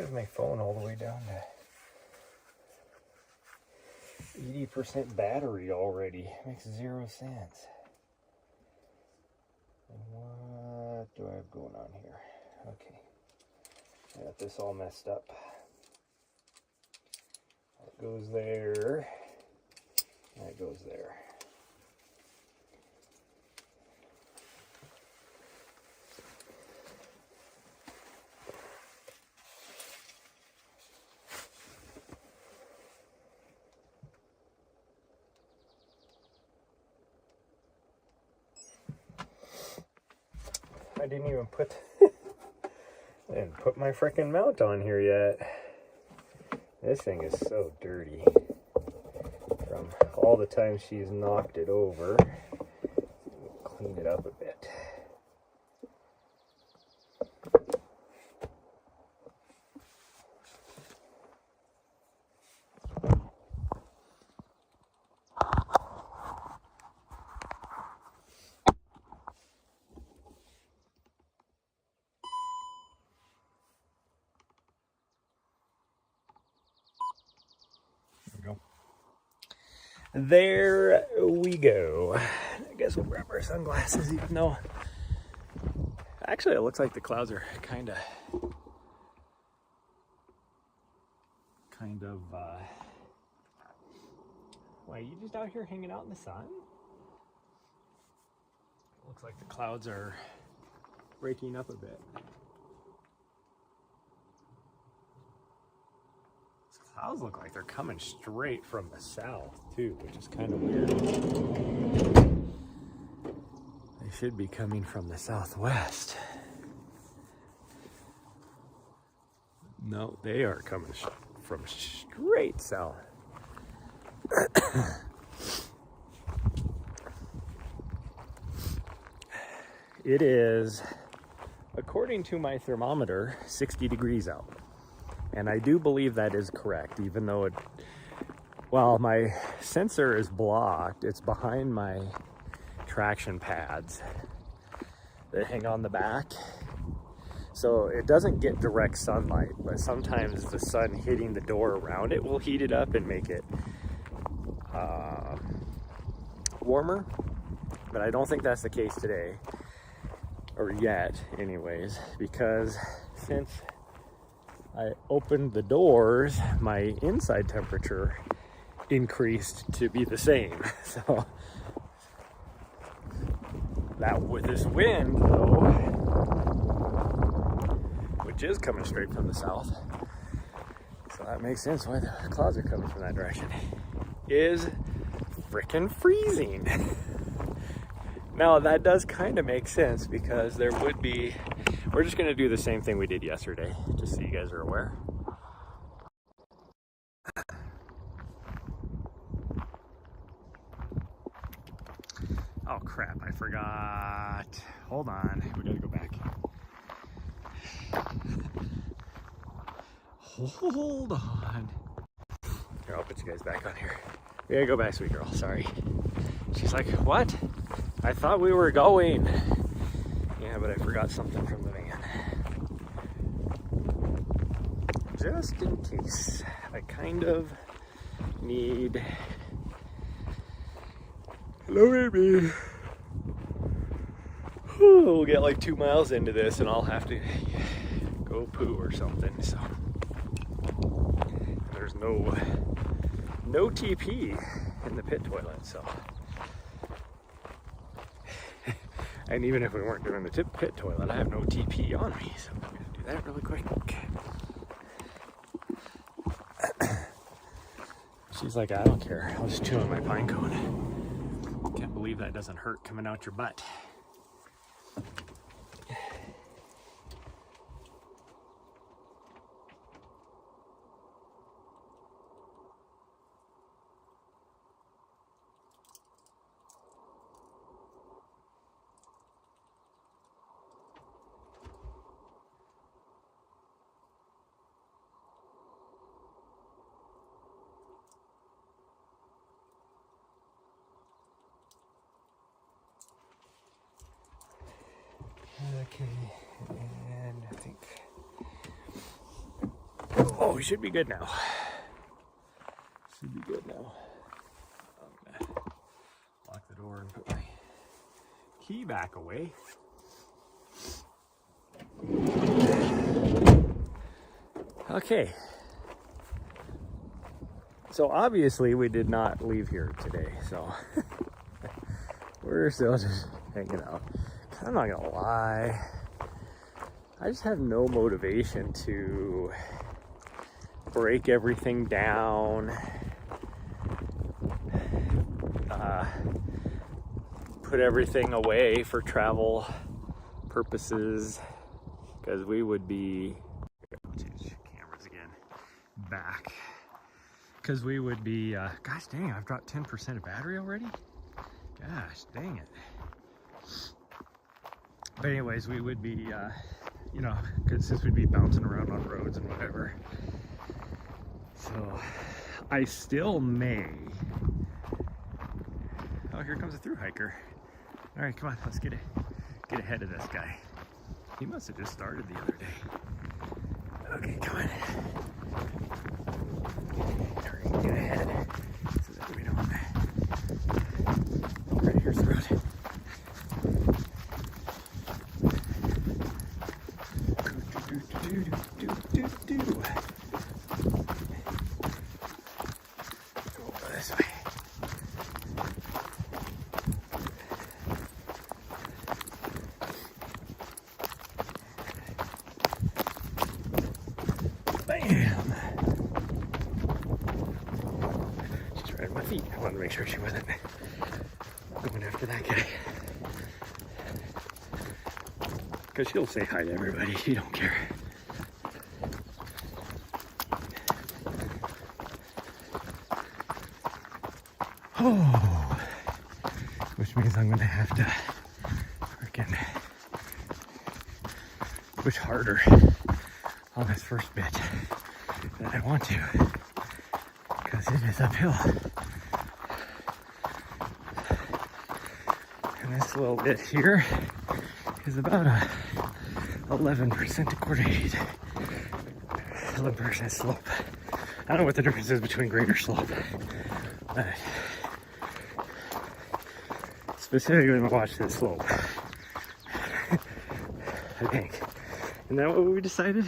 is my phone all the way down to 80% battery already? Makes 0 sense. What do I have going on here? Okay. I got this all messed up. That goes there. That goes there. I didn't even put my frickin' mount on here yet. This thing is so dirty from all the times she's knocked it over. Clean it up a bit. There we go. I guess we'll grab our sunglasses, even though actually it looks like the clouds are kind of why, you just out here hanging out in the sun? Looks like the clouds are breaking up a bit. Clouds look like they're coming straight from the south too, which is kind of weird. They should be coming from the southwest. No, they are coming from straight south. It is, according to my thermometer, 60 degrees out. And I do believe that is correct, even though well, my sensor is blocked. It's behind my traction pads that hang on the back. So it doesn't get direct sunlight, but sometimes the sun hitting the door around it will heat it up and make it warmer. But I don't think that's the case today, or yet anyways, because since I opened the doors, my inside temperature increased to be the same. So that with this wind though, which is coming straight from the south, so that makes sense why the clouds are coming from that direction, is frickin' freezing. Now that does kind of make sense because there would be, we're just going to do the same thing we did yesterday, just so you guys are aware. Oh crap, I forgot. Hold on, we gotta go back. Hold on. Here, I'll put you guys back on here. We gotta go back, sweet girl, sorry. She's like, what? I thought we were going. Yeah, but I forgot something from the van. Just in case. I kind of need... Hello, baby. We'll get like 2 miles into this and I'll have to go poo or something, so. There's no TP in the pit toilet, so. And even if we weren't doing the pit toilet, I have no TP on me, so I'm gonna do that really quick. She's like, I don't care, I'll just chew on my pine cone. Can't believe that doesn't hurt coming out your butt. Okay, and I think Oh, we should be good now. Should be good now. I'm gonna lock the door and put my key back away. Okay. So obviously we did not leave here today, so we're still just hanging out. I'm not gonna lie, I just have no motivation to break everything down, put everything away for travel purposes, because we would be, I'll change cameras again, back, because we would be, gosh dang, I've dropped 10% of battery already? Gosh dang it. But anyways, we would be, you know, because since we'd be bouncing around on roads and whatever. So I still may. Oh, here comes a thru hiker. All right, come on, let's get ahead of this guy. He must have just started the other day. Okay, come on. Hurry, get ahead. So that we don't. All right, here's the road. I wanted to make sure she wasn't going after that guy. Because she'll say hi to everybody, she don't care. Oh, which means I'm gonna have to freaking push harder on this first bit than I want to, because it is uphill. And this little bit here is about a 11% grade, 11% slope. I don't know what the difference is between grade or slope, but specifically when I watch this slope, I think. Isn't that what we decided?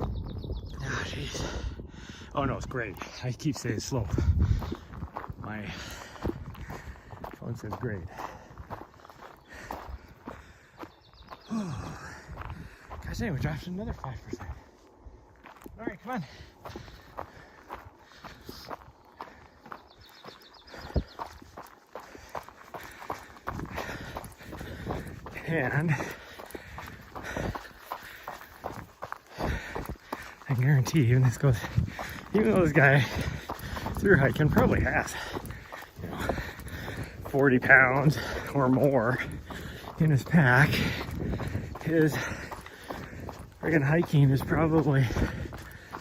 Oh, jeez. Oh no, it's great. I keep saying slope. My phone says grade. Oh, gosh dang, we dropped another 5%. All right, come on. And I guarantee you, and this goes, even though this guy through hiking probably has, you know, 40 pounds or more in his pack, his friggin' hiking is probably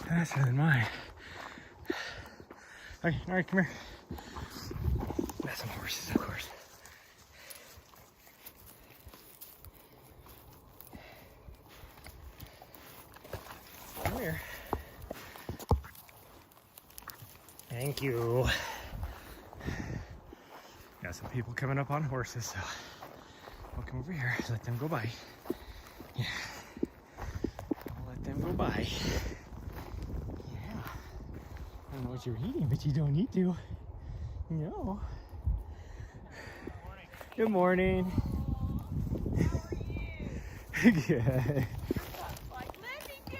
faster than mine. Okay, all right, come here. Got some horses, of course. Come here. Thank you. Got some people coming up on horses, so I'll come over here, let them go by. Yeah. I'll let them go by. Yeah. I don't know what you're eating, but you don't need to. No. Good morning. How are you? Good. Like, let me go,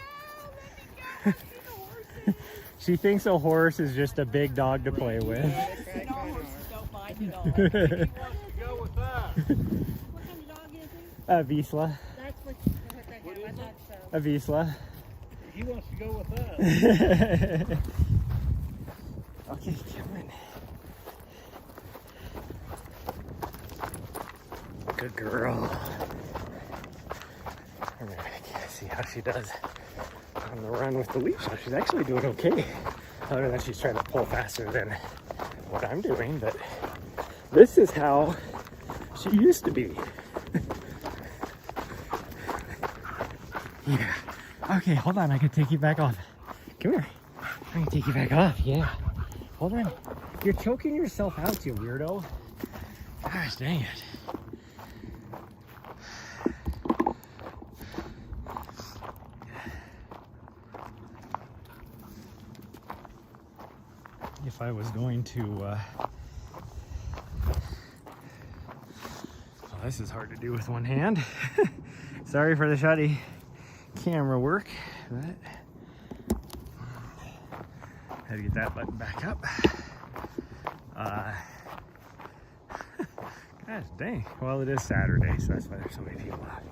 I've seen the horses. She thinks a horse is just a big dog to play with. Yes, no, horses don't bite at all. He wants to go with us. What kind of dog is he? A Vizsla. That's what they have, I thought so. A Vizsla. He wants to go with us. Okay, come on. Good girl. All right, see how she does on the run with the leash. So she's actually doing okay. Other than she's trying to pull faster than what I'm doing, but this is how she used to be. Yeah, Okay, hold on. I can take you back off. Come here. I can take you back off. Yeah. Hold on. You're choking yourself out, you weirdo. Gosh dang it. If I was going to, well, this is hard to do with one hand. Sorry for the shoddy camera work, but had to get that button back up. Gosh dang. Well, it is Saturday, so that's why there's so many people out.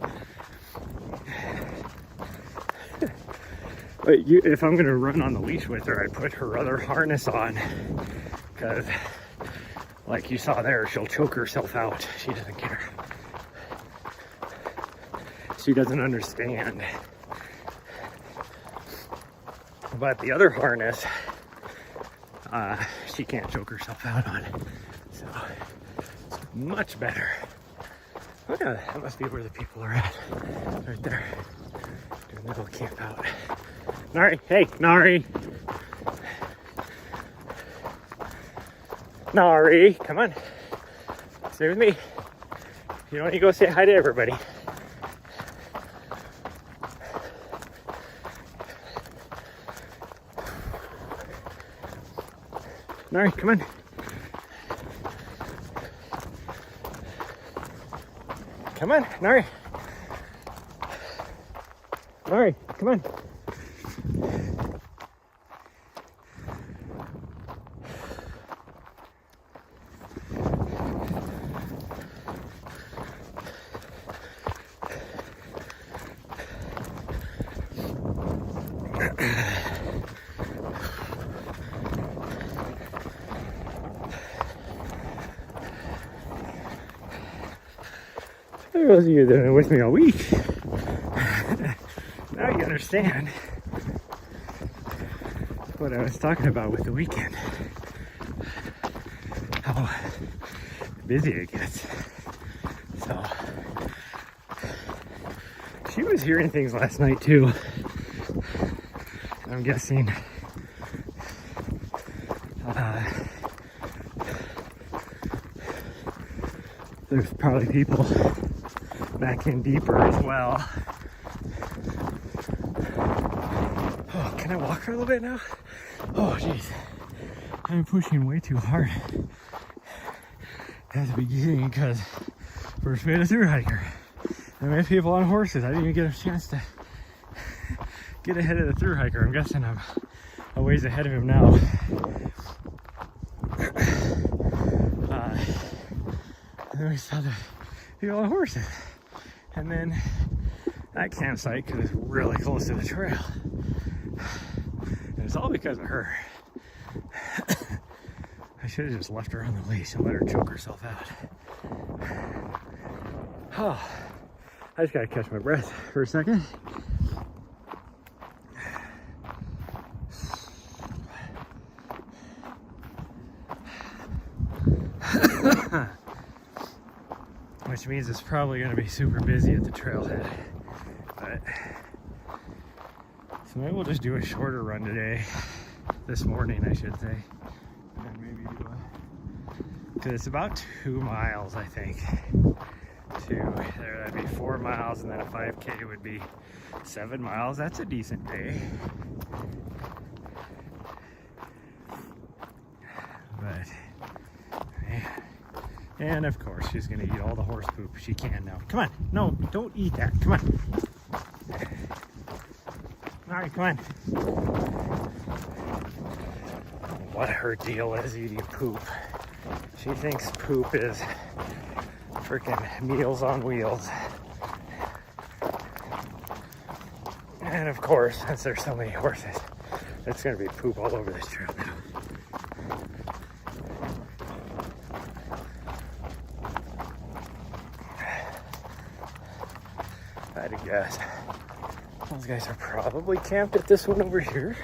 But if I'm gonna run on the leash with her, I'd put her other harness on, because like you saw there, she'll choke herself out. She doesn't care. She doesn't understand. But the other harness, she can't choke herself out on. So it's much better. Oh yeah, that must be where the people are at. Right there. Doing a little camp out. Nari, hey, Nari. Nari, come on. Stay with me. You don't want to go say hi to everybody. Nari, come on. Come on, Nari. Nari, come on. For those of you that are with me all week, now you understand what I was talking about with the weekend. How busy it gets. So, she was hearing things last night too. I'm guessing there's probably people back in deeper as well. Oh, can I walk for a little bit now? Oh, jeez. I'm pushing way too hard at the beginning because first we had a thru hiker. And we had people on horses. I didn't even get a chance to get ahead of the thru hiker. I'm guessing I'm a ways ahead of him now. And then we saw the people on horses. And then that campsite, because it's really close to the trail. And it's all because of her. I should have just left her on the leash and let her choke herself out. Oh, I just gotta catch my breath for a second. Which means it's probably going to be super busy at the trailhead. But so maybe we'll just do a shorter run today. This morning, I should say. And maybe do because it's about 2 miles, I think. That'd be 4 miles, and then a 5K would be 7 miles. That's a decent day. But man. And of course, she's gonna eat all the horse poop she can now. Come on, no, don't eat that. Come on. All right, come on. What her deal is eating poop. She thinks poop is freaking Meals on Wheels. And of course, since there's so many horses, it's gonna be poop all over this trail now. I had to guess. Those guys are probably camped at this one over here.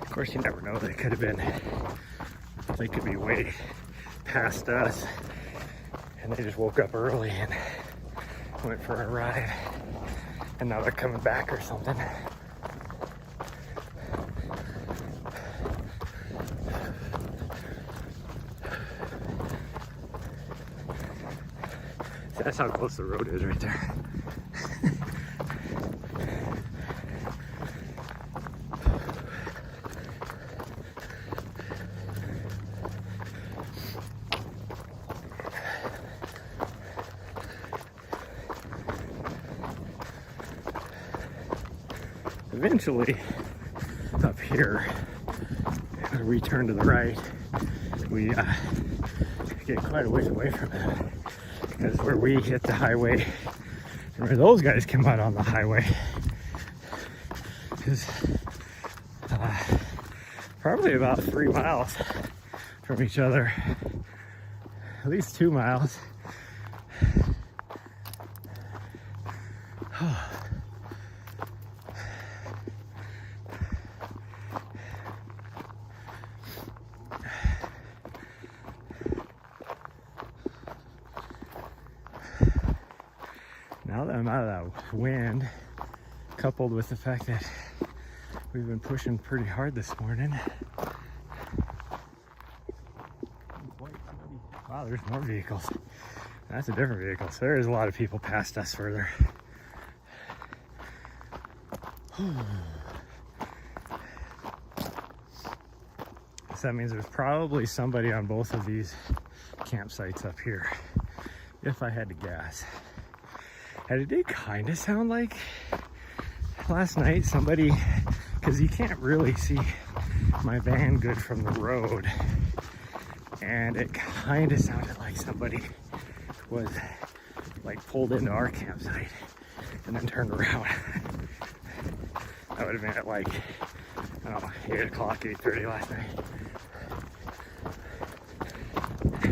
Of course, you never know. They could have been, they could be way past us and they just woke up early and went for a ride, and now they're coming back or something. That's how close the road is right there. Eventually, up here, as we turn to the right, we get quite a ways away from it. Because where we hit the highway, and where those guys come out on the highway, is probably about 3 miles from each other, at least 2 miles. Now that I'm out of that wind, coupled with the fact that we've been pushing pretty hard this morning. Wow, there's more vehicles. That's a different vehicle. So there's a lot of people past us further. So that means there's probably somebody on both of these campsites up here, if I had to guess. And it did kind of sound like last night somebody, because you can't really see my van good from the road, and it kind of sounded like somebody was like pulled into our campsite and then turned around. That would have been at like, I don't know, 8 o'clock, 8:30 last night.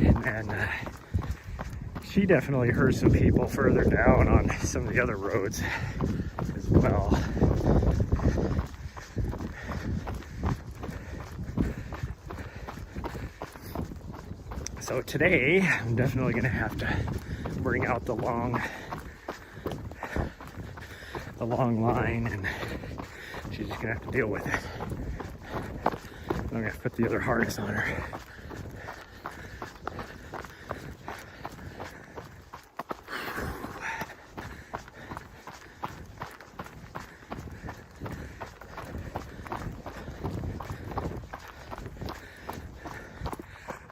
And then she definitely heard some people further down on some of the other roads as well. So today, I'm definitely gonna have to bring out the long line, and she's just gonna have to deal with it. I'm gonna have to put the other harness on her.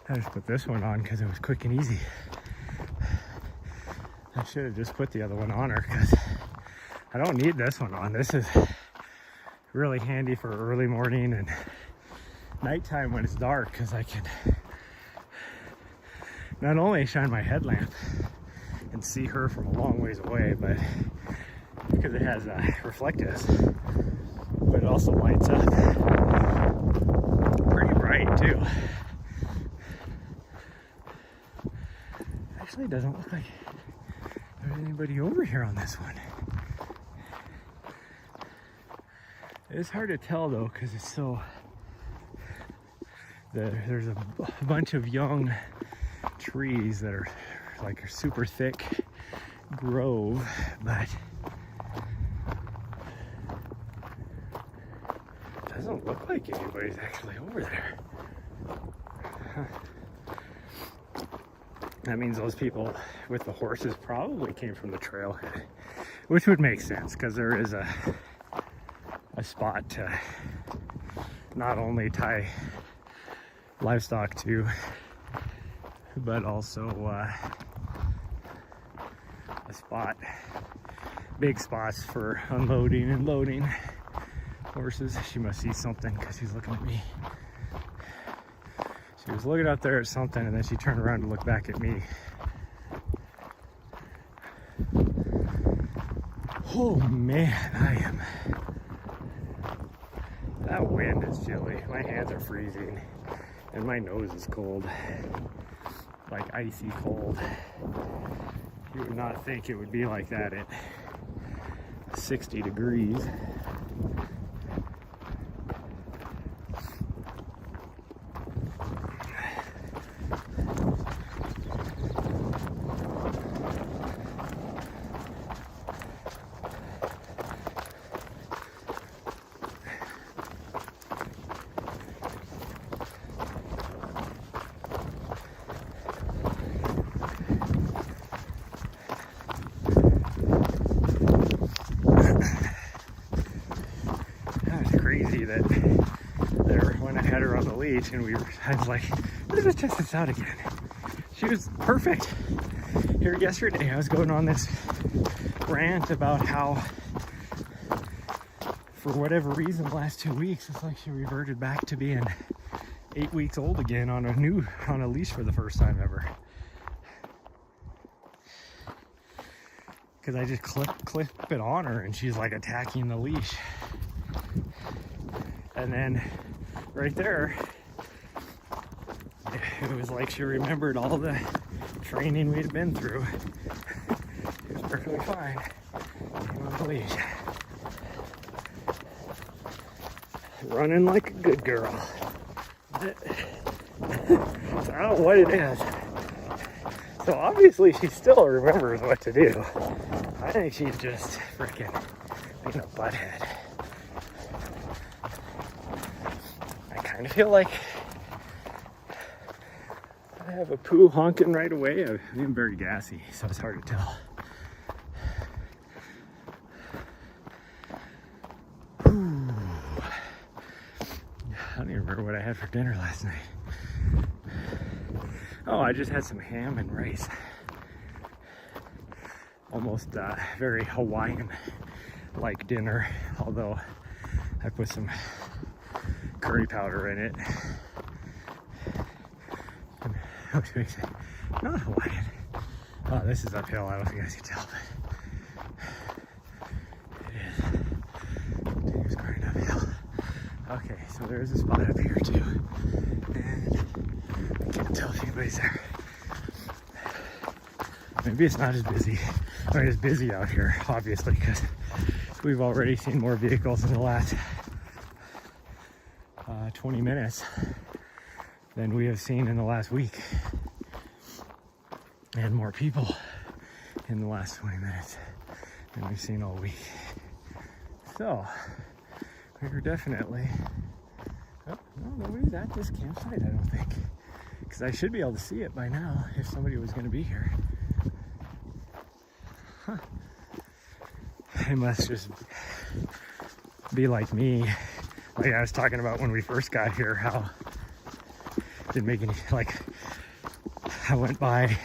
I just put this one on because it was quick and easy. I should have just put the other one on her because I don't need this one on. This is really handy for early morning and nighttime when it's dark, because I can not only shine my headlamp and see her from a long ways away, but because it has reflectives, but it also lights up pretty bright too. Actually, it doesn't look like there's anybody over here on this one. It's hard to tell though, because it's so, there's a bunch of young trees that are like a super thick grove, but it doesn't look like anybody's actually over there. Huh. That means those people with the horses probably came from the trailhead, which would make sense because there is a spot to not only tie livestock to, but also a spot, big spots for unloading and loading horses. She must see something because she's looking at me. She was looking up there at something, and then she turned around to look back at me. Oh man, that wind is chilly. My hands are freezing, and my nose is cold, like icy cold. You would not think it would be like that at 60 degrees. crazy that there when I had her on the leash and I was like, let's just test this out again. She was perfect. Here yesterday, I was going on this rant about how, for whatever reason, the last 2 weeks, it's like she reverted back to being 8 weeks old again on a leash for the first time ever. Because I just clip it on her and she's like attacking the leash. And then right there, it was like she remembered all the training we'd been through. She was perfectly fine. Came on the leash. Running like a good girl. So I don't know what it is. So obviously she still remembers what to do. I think she's just freaking being a butthead. I kind of feel like I have a poo honking right away. I'm being very gassy, so it's hard to tell. Ooh. I don't even remember what I had for dinner last night. Oh, I just had some ham and rice. Almost very Hawaiian-like dinner, although I put some curry powder in it. What makes it not Hawaiian? Oh, this is uphill. I don't know if you guys can tell, but it is. It's going uphill. Okay, so there's a spot up here too, and I can't tell if anybody's there. Maybe it's not as busy, or as busy out here, obviously, because we've already seen more vehicles in the last 20 minutes than we have seen in the last week, and more people in the last 20 minutes than we've seen all week. So we're definitely, oh, no, nobody's at this campsite, I don't think, because I should be able to see it by now if somebody was going to be here. Huh. It must just be like me, like I was talking about when we first got here, how it didn't make any, like, I went by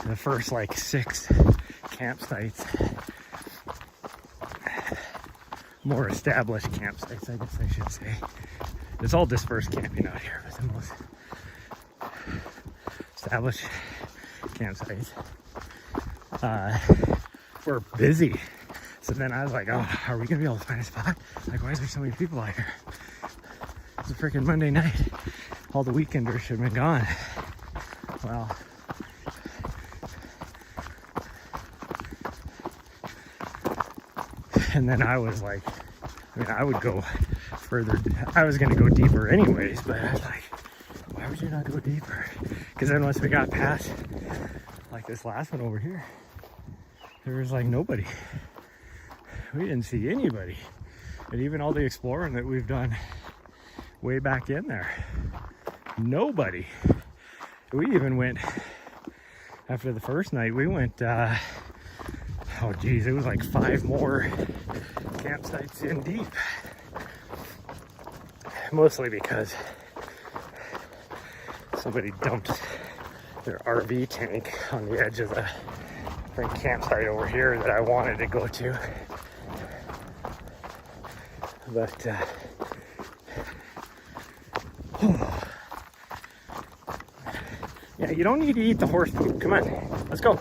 the first like 6 campsites, more established campsites, I guess I should say. It's all dispersed camping out here, but the most established campsites were busy. So then I was like, oh, are we gonna be able to find a spot? Like, why is there so many people out here? It's a freaking Monday night. All the weekenders should have been gone. Well, and then I was like, I mean, I would go further. I was gonna go deeper anyways, but I was like, why would you not go deeper? Because then once we got past like this last one over here, there was like nobody. We didn't see anybody. And even all the exploring that we've done way back in there, nobody. We even went, after the first night, we went, oh geez, it was like 5 more campsites in deep. Mostly because somebody dumped their RV tank on the edge of the freaking campsite over here that I wanted to go to. But yeah, you don't need to eat the horse poop. Come on, let's go.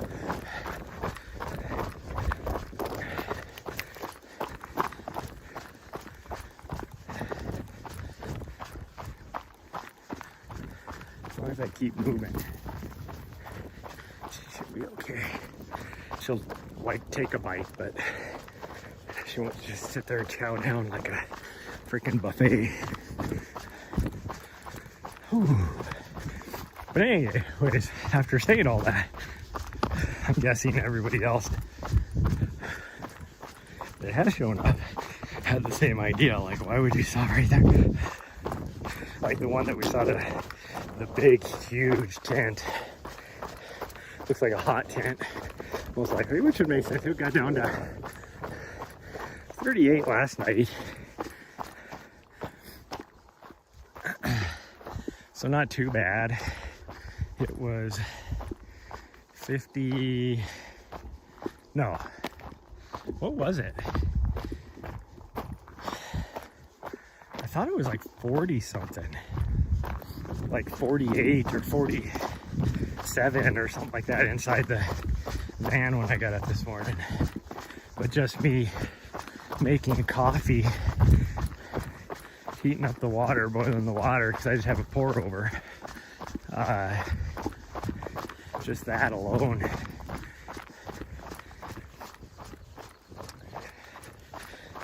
As long as I keep moving, she should be okay. She'll like take a bite, but she won't just sit there and chow down like a freaking buffet. Whew. But anyways, after saying all that, I'm guessing everybody else that has shown up had the same idea. Like, why would you stop right there? Like the one that we saw, the big, huge tent. Looks like a hot tent, most likely, which would make sense. It got down to 38 last night. So not too bad. It was 50, no, what was it? I thought it was like 40 something, like 48 or 47 or something like that inside the van when I got up this morning. But just me making coffee, heating up the water, boiling the water, because I just have a pour over. Just that alone.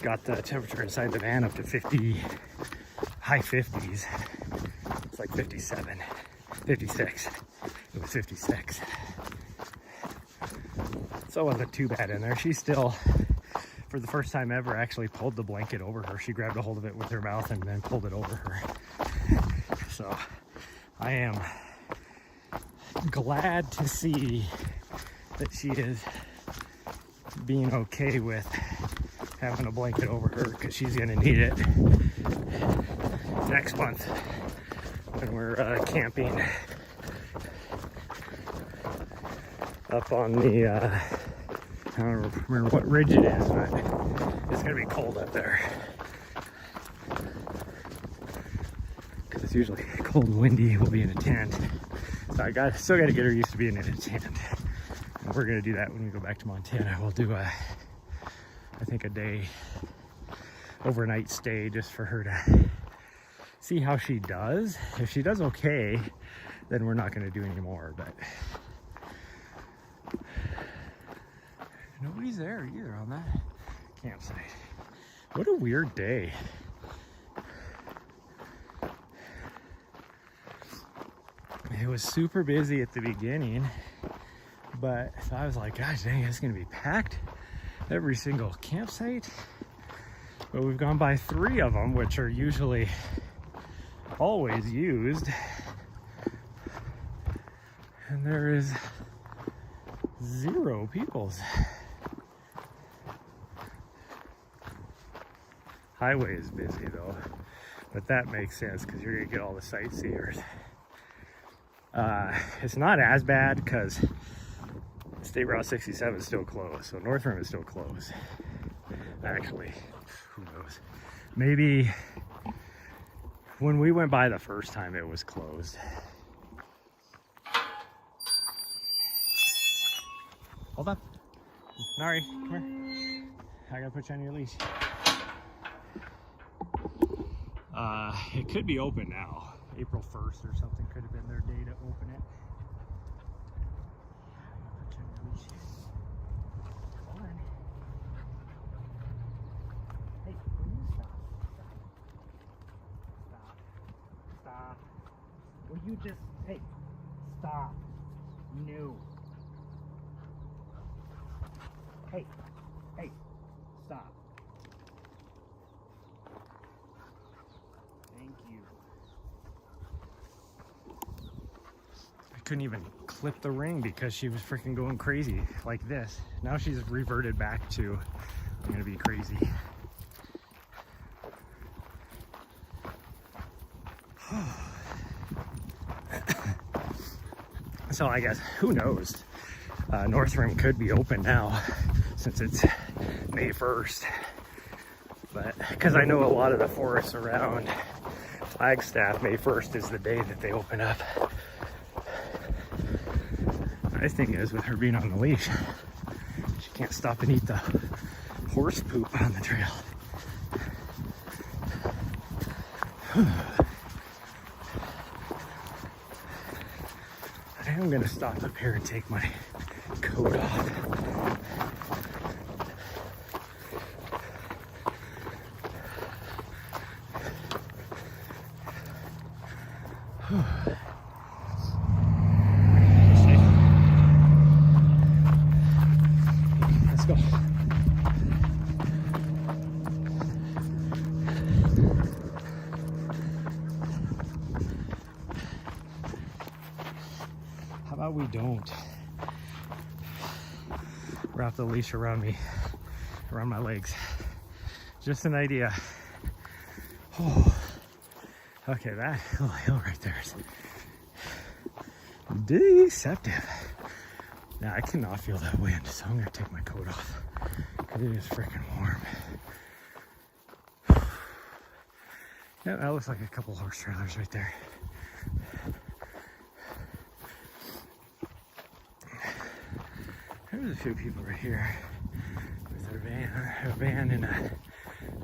Got the temperature inside the van up to 50, high 50s. It's like 57, 56. It was 56. So it wasn't too bad in there. She still, for the first time ever, actually pulled the blanket over her. She grabbed a hold of it with her mouth and then pulled it over her. So I am glad to see that she is being okay with having a blanket over her, because she's gonna need it next month when we're camping up on the I don't remember what ridge it is, but it's gonna be cold up there because it's usually cold and windy. We'll be in a tent, so I still got to get her used to being in a tent, and we're gonna do that when we go back to Montana. We'll do I think a day overnight stay just for her to see how she does. If she does okay, then we're not going to do any more, but nobody's there either on that campsite. What a weird day. It was super busy at the beginning, but I was like, gosh dang, it's going to be packed every single campsite. But we've gone by 3 of them, which are usually always used, and there is 0 people. Highway is busy though, but that makes sense because you're gonna get all the sightseers. It's not as bad because State Route 67 is still closed, so North Rim is still closed. Actually, who knows? Maybe when we went by the first time it was closed. Hold on. Nari, come here. I gotta put you on your leash. It could be open now. April 1st or something could have been their day to open it. Hold on. Hey, will you stop? Stop. Stop. Will you just, hey, stop. No. Hey, hey, stop. Thank you. I couldn't even clip the ring because she was freaking going crazy like this. Now she's reverted back to, I'm gonna be crazy. So I guess, who knows? North Rim could be open now since it's May 1st. But because I know a lot of the forests around Flagstaff, May 1st is the day that they open up. Nice thing is, with her being on the leash, she can't stop and eat the horse poop on the trail. I am gonna stop up here and take my coat off. Let's go. How about we don't wrap the leash around me, around my legs? Just an idea. Oh, Okay, that little hill right there is deceptive. Now I cannot feel that wind, so I'm gonna take my coat off because it is freaking warm. Yeah, that looks like a couple horse trailers right there. There's a few people right here with their van and a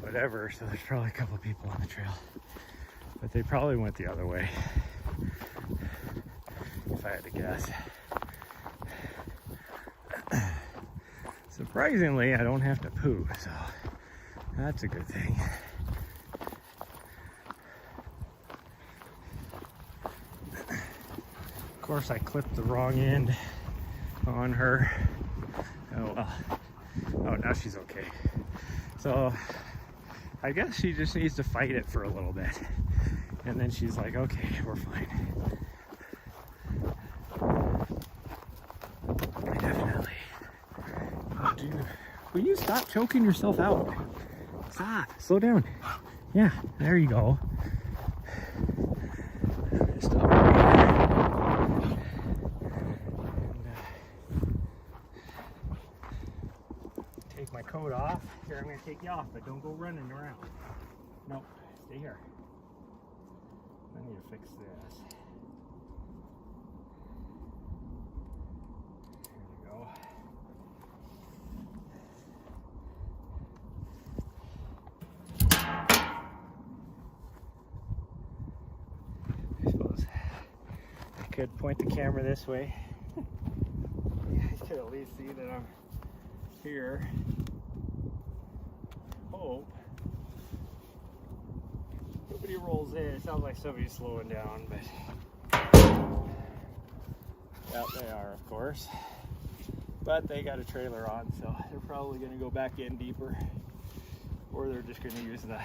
whatever, so there's probably a couple people on the trail. But they probably went the other way, if I had to guess. Surprisingly, I don't have to poo, so that's a good thing. Of course, I clipped the wrong end on her. Oh well. Oh, now she's okay. So I guess she just needs to fight it for a little bit. And then she's like, okay, we're fine. Definitely. Oh, dude. Will you stop choking yourself out? Stop. Slow down. Yeah, there you go. Stop. And, take my coat off. Here, I'm going to take you off, but don't go running around. No, stay here. I need to fix this. There we go. I suppose I could point the camera this way. You guys could at least see that I'm here. Hope. Nobody rolls in. It sounds like somebody's slowing down, but yeah, they are, of course. But they got a trailer on, so they're probably going to go back in deeper, or they're just going to use the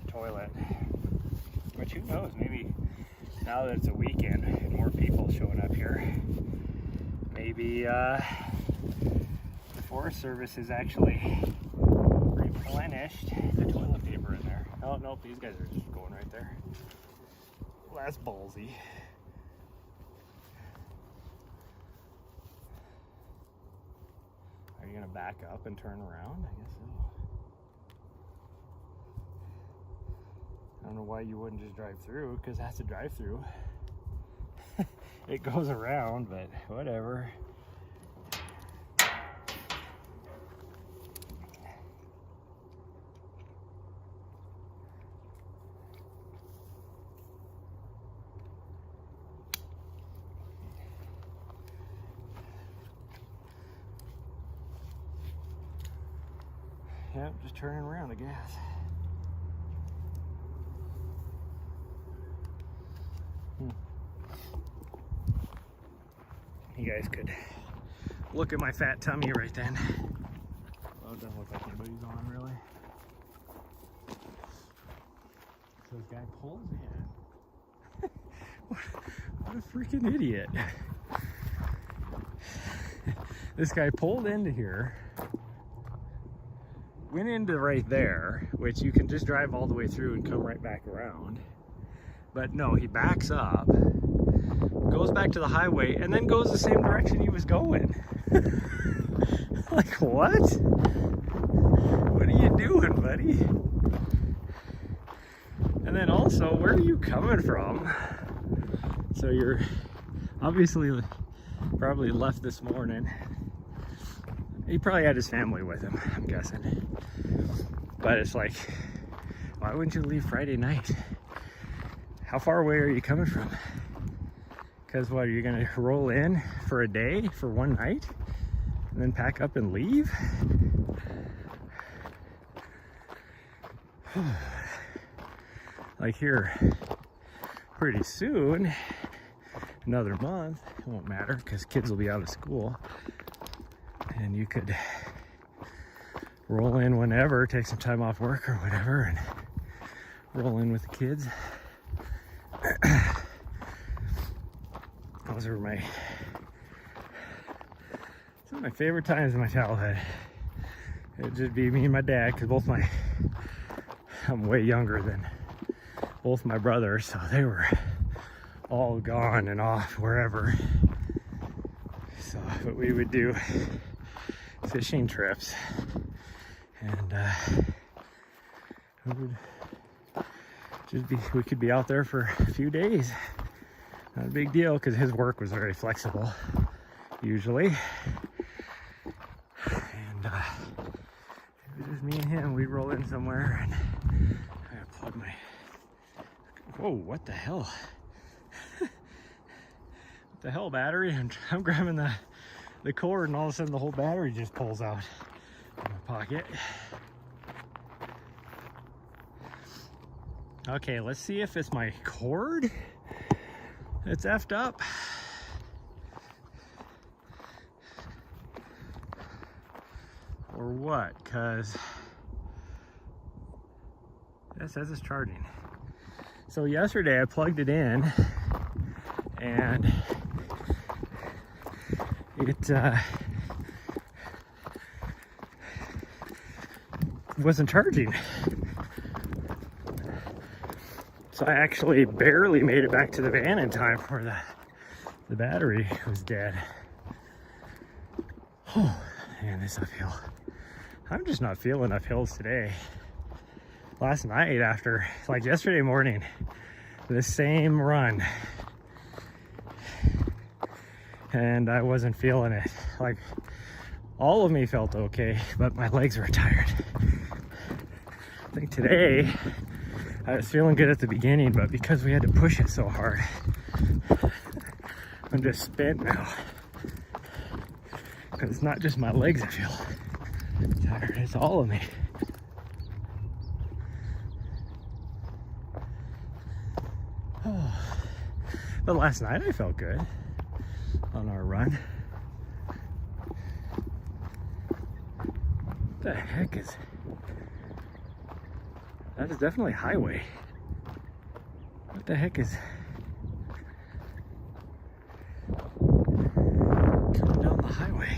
toilet. Which, who knows? Maybe now that it's a weekend and more people showing up here, maybe the Forest Service has actually replenished the toilet paper in there. Oh, nope, these guys are just going right there. Well, that's ballsy. Are you going to back up and turn around? I guess so. I don't know why you wouldn't just drive through, because that's a drive-through. It goes around, but whatever. Yep, just turning around, I guess. You guys could look at my fat tummy right then. Well, it doesn't look like anybody's on, really. So this guy pulls in. What a freaking idiot. This guy pulled into here, went into right there, which you can just drive all the way through and come right back around. But no, he backs up, goes back to the highway, and then goes the same direction he was going. Like, what? What are you doing, buddy? And then also, where are you coming from? So you're obviously probably left this morning. He probably had his family with him, I'm guessing. But it's like, why wouldn't you leave Friday night? How far away are you coming from? Because what, are you gonna roll in for a day, for one night, and then pack up and leave? Like here, pretty soon, another month, it won't matter because kids will be out of school. And you could roll in whenever, take some time off work or whatever, and roll in with the kids. Those are some of my favorite times in my childhood. It'd just be me and my dad, because I'm way younger than both my brothers, so they were all gone and off wherever. So, but we would do fishing trips, and we could be out there for a few days. Not a big deal, because his work was very flexible usually, and it was just me and him. We'd roll in somewhere, and I gotta plug my, whoa, what the hell? What the hell, battery? I'm grabbing the cord, and all of a sudden the whole battery just pulls out of my pocket. Okay, let's see if it's my cord that's effed up. Or what, because it says it's charging. So yesterday I plugged it in, and it wasn't charging. So I actually barely made it back to the van in time for the battery was dead. Oh, man, this uphill. I'm just not feeling uphills today. Last night, after, like yesterday morning, the same run, and I wasn't feeling it. Like, all of me felt okay, but my legs were tired. I think today, I was feeling good at the beginning, but because we had to push it so hard, I'm just spent now. Because it's not just my legs I feel tired, it's all of me. Oh. But last night I felt good on our run. What the heck is... That is definitely highway. What the heck is coming down the highway?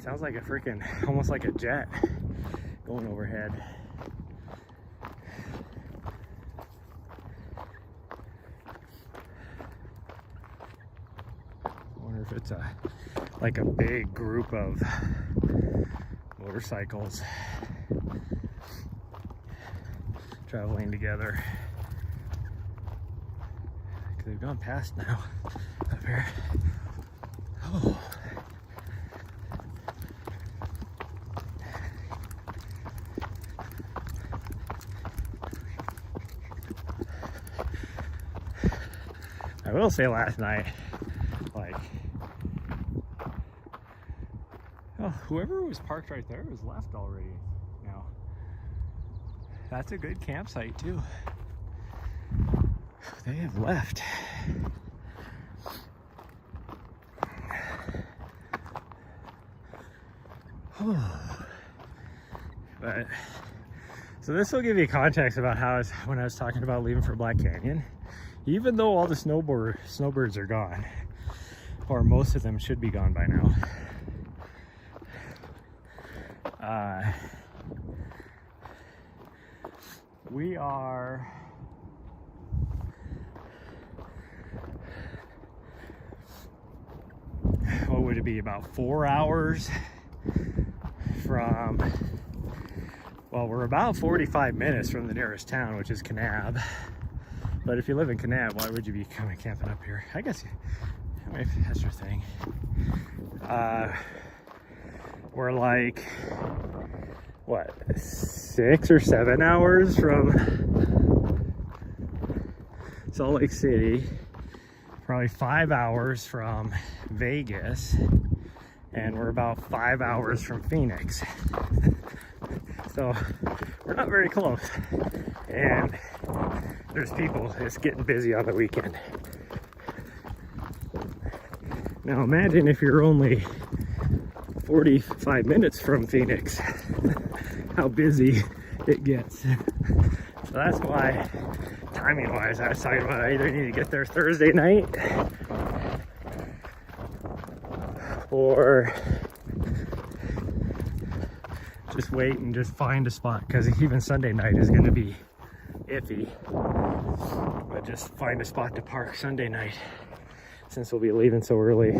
Sounds like a freaking, almost like a jet going overhead. I wonder if it's like a big group of motorcycles traveling together, because they've gone past now up here. Oh. I will say last night, like, oh, whoever was parked right there was left already now. That's a good campsite too. They have left. But so this will give you context about how when I was talking about leaving for Black Canyon, even though all the snowbirds are gone, or most of them should be gone by now, we are what would it be, about 4 hours from, well, we're about 45 minutes from the nearest town, which is Kanab. But if you live in Kanab, why would you be coming camping up here? I guess if that's your thing. We're like, what, 6 or 7 hours from Salt Lake City, probably 5 hours from Vegas, and we're about 5 hours from Phoenix. So we're not very close, and there's people, it's getting busy on the weekend. Now imagine if you're only 45 minutes from Phoenix, how busy it gets. So that's why, timing wise, I was talking about I either need to get there Thursday night or just wait and just find a spot, because even Sunday night is going to be iffy. But just find a spot to park Sunday night, since we'll be leaving so early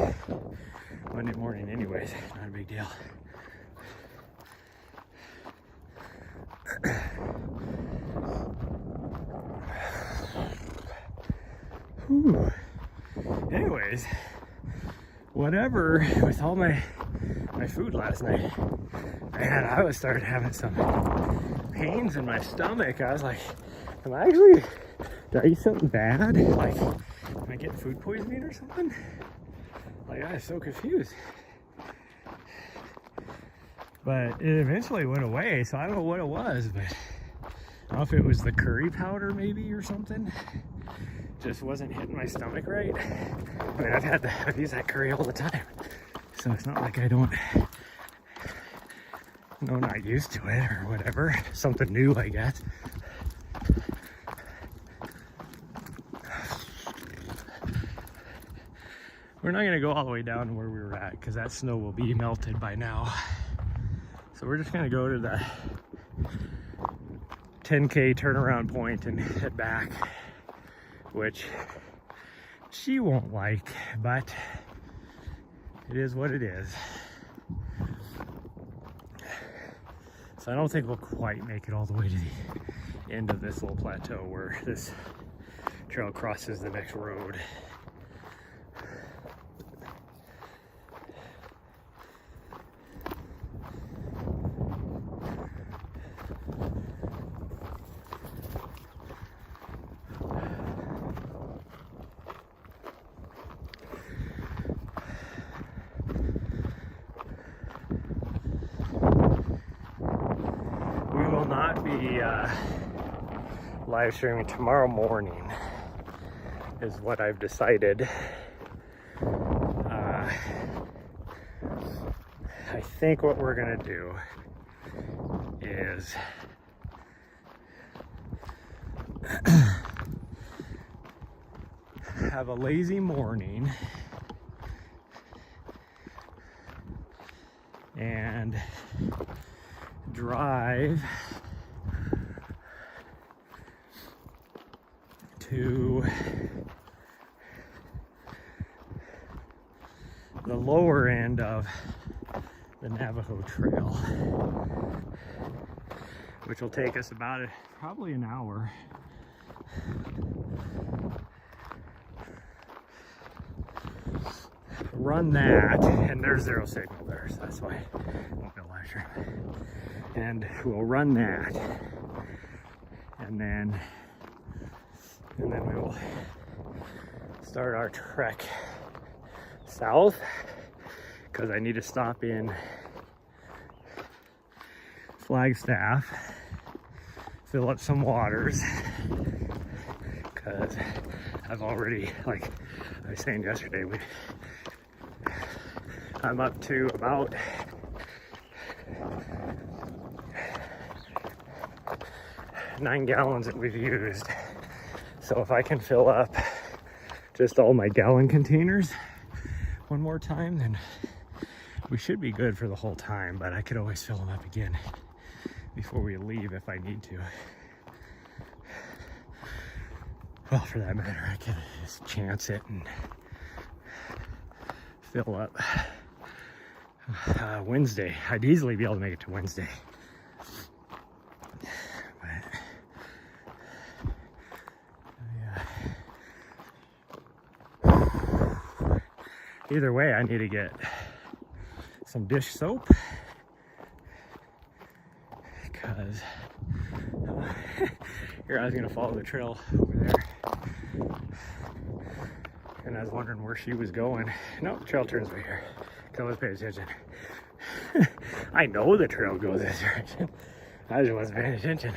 Monday morning anyways. Not a big deal. Whew. Anyways, whatever with all my food last night, man, I was started having some pains in my stomach. I was like, did I eat something bad? Like, am I getting food poisoning or something? Like, I was so confused. But it eventually went away, so I don't know what it was, but I don't know if it was the curry powder maybe or something. Just wasn't hitting my stomach right. I mean, I've used that curry all the time, so it's not like I'm not used to it or whatever. Something new, I guess. We're not gonna go all the way down to where we were at, because that snow will be melted by now. So we're just gonna go to the 10K turnaround point and head back, which she won't like, but it is what it is. So I don't think we'll quite make it all the way to the end of this little plateau where this trail crosses the next road. Live streaming tomorrow morning is what I've decided. I think what we're gonna do is have a lazy morning and drive to the lower end of the Navajo Trail, which will take us about probably an hour. Run that, and there's zero signal there, so that's why I won't be live stream. And we'll run that, and then we will start our trek south, because I need to stop in Flagstaff, fill up some waters, because I've already, like I was saying yesterday, I'm up to about 9 gallons that we've used. So if I can fill up just all my gallon containers one more time, then we should be good for the whole time, but I could always fill them up again before we leave if I need to. Well, for that matter, I could just chance it and fill up Wednesday. I'd easily be able to make it to Wednesday. Either way, I need to get some dish soap, because here I was gonna follow the trail over there, and I was wondering where she was going. No, the trail turns right here. Come, let's pay attention. I know the trail goes this direction. I just wasn't paying attention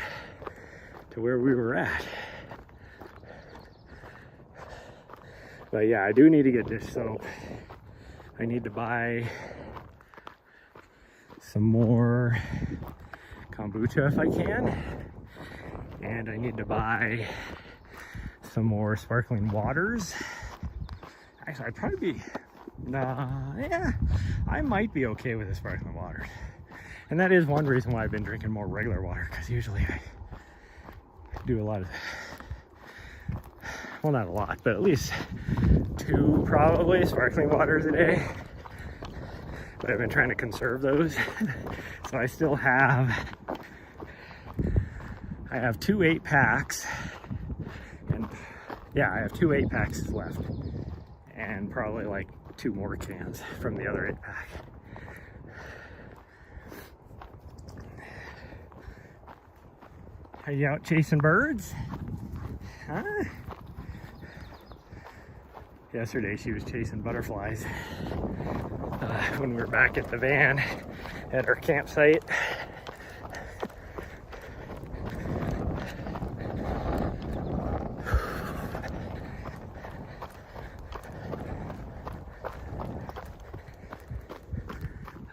to where we were at. But yeah, I do need to get dish soap. I need to buy some more kombucha if I can. And I need to buy some more sparkling waters. Actually, I'd probably be, yeah, I might be okay with the sparkling waters. And that is one reason why I've been drinking more regular water, because usually I do a lot of, well, not a lot, but at least 2 probably sparkling waters a day. But I've been trying to conserve those. So I still have, I have 2 8-packs, and yeah, I have 2 8-packs left, and probably like 2 more cans from the other 8-pack. Are you out chasing birds? Huh? Yesterday she was chasing butterflies when we were back at the van at our campsite.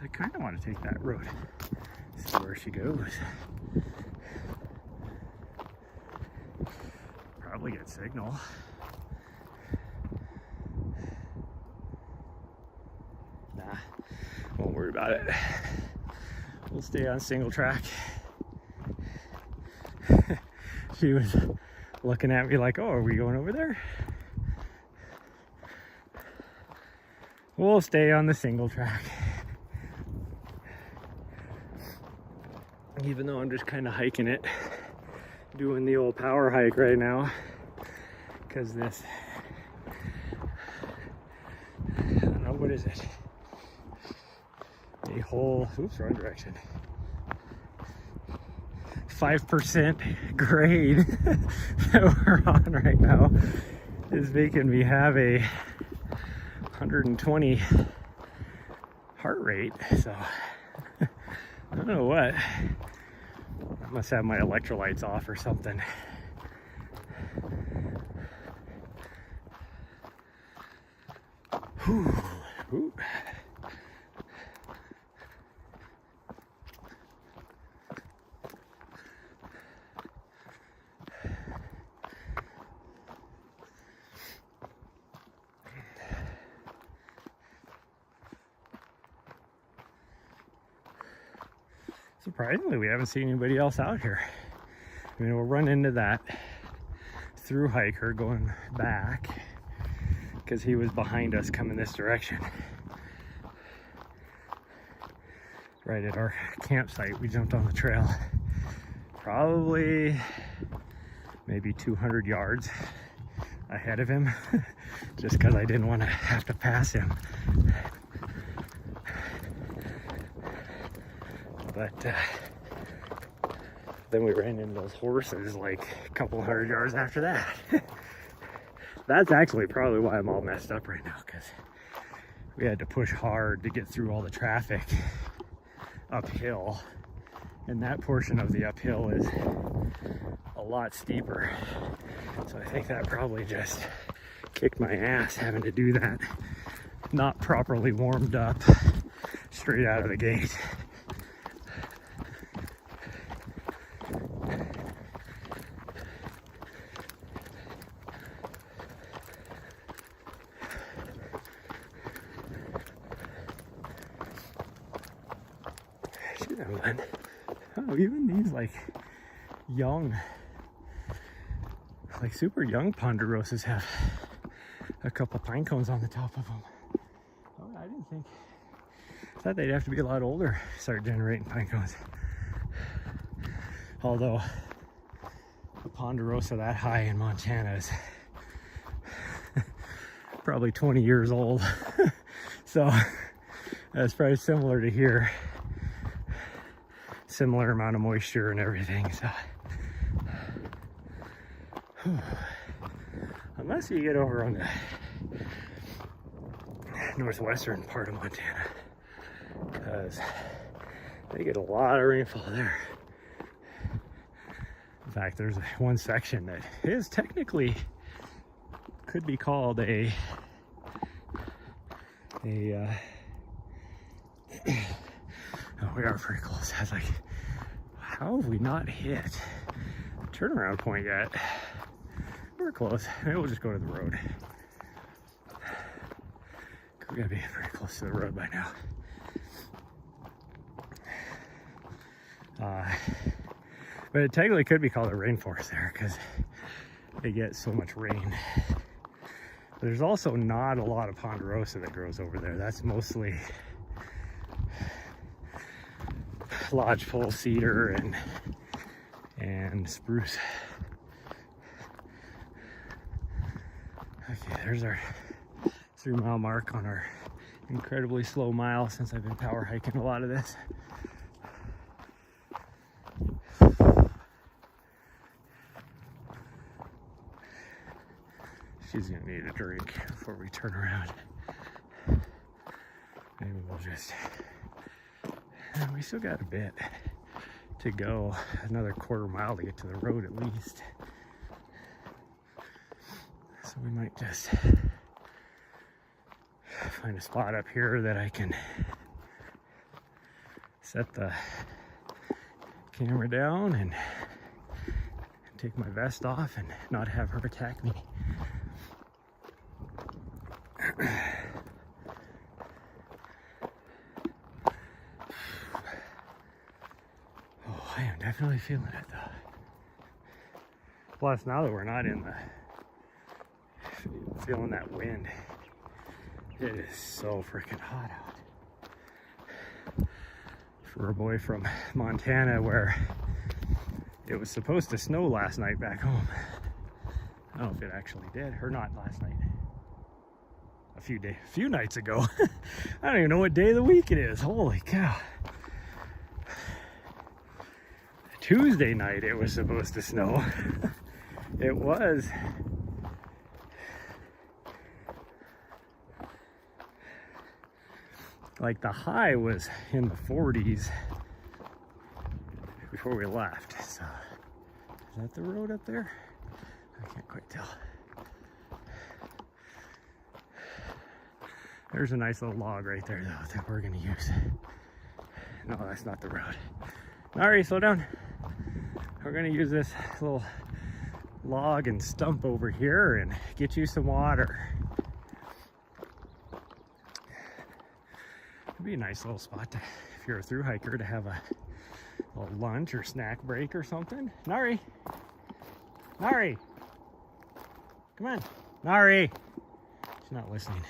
I kind of want to take that road, see where she goes. Probably get signal. Nah, won't worry about it. We'll stay on single track. She was looking at me like, oh, are we going over there? We'll stay on the single track. Even though I'm just kind of hiking it, doing the old power hike right now, because this, I don't know, what is it? A whole, oops, wrong direction. 5% grade that we're on right now is making me have a 120 heart rate. So I don't know what. I must have my electrolytes off or something. Whew. Ooh. Surprisingly, we haven't seen anybody else out here. I mean, we'll run into that through hiker going back because he was behind us coming this direction. Right at our campsite, we jumped on the trail. Probably maybe 200 yards ahead of him, just because I didn't want to have to pass him. But then we ran into those horses like a couple hundred yards after that. That's actually probably why I'm all messed up right now, because we had to push hard to get through all the traffic uphill. And that portion of the uphill is a lot steeper. So I think that probably just kicked my ass having to do that, not properly warmed up straight out of the gate. Oh, even these like young, like super young ponderosas have a couple pine cones on the top of them. Oh, I thought they'd have to be a lot older to start generating pine cones. Although a ponderosa that high in Montana is probably 20 years old. So that's probably similar to here. Similar amount of moisture and everything, so unless you get over on the northwestern part of Montana, because they get a lot of rainfall there. In fact, there's one section that is technically could be called a oh, we are pretty close. I was like, how have we not hit the turnaround point yet? We're close. Maybe we'll just go to the road. We gotta be pretty close to the road by now. But it technically could be called a rainforest there because they get so much rain. There's also not a lot of ponderosa that grows over there. That's mostly lodgepole cedar and spruce. Okay, there's our 3-mile mark on our incredibly slow mile since I've been power hiking a lot of this. She's gonna need a drink before we turn around. Maybe we'll just... we still got a bit to go, another quarter mile to get to the road at least. So we might just find a spot up here that I can set the camera down and take my vest off and not have her attack me. Oh, I am definitely feeling it though. Plus, now that we're not in the feeling that wind, it is so freaking hot out. For a boy from Montana where it was supposed to snow last night back home. I don't know if it actually did, or not last night. A few nights ago. I don't even know what day of the week it is. Holy cow. Tuesday night it was supposed to snow. It was. Like the high was in the 40s before we left. So, is that the road up there? I can't quite tell. There's a nice little log right there though that we're gonna use. No, that's not the road. Alright, slow down. We're gonna use this little log and stump over here and get you some water. It'd be a nice little spot to, if you're a thru hiker, to have a little lunch or snack break or something. Nari! Nari! Come on. Nari! She's not listening.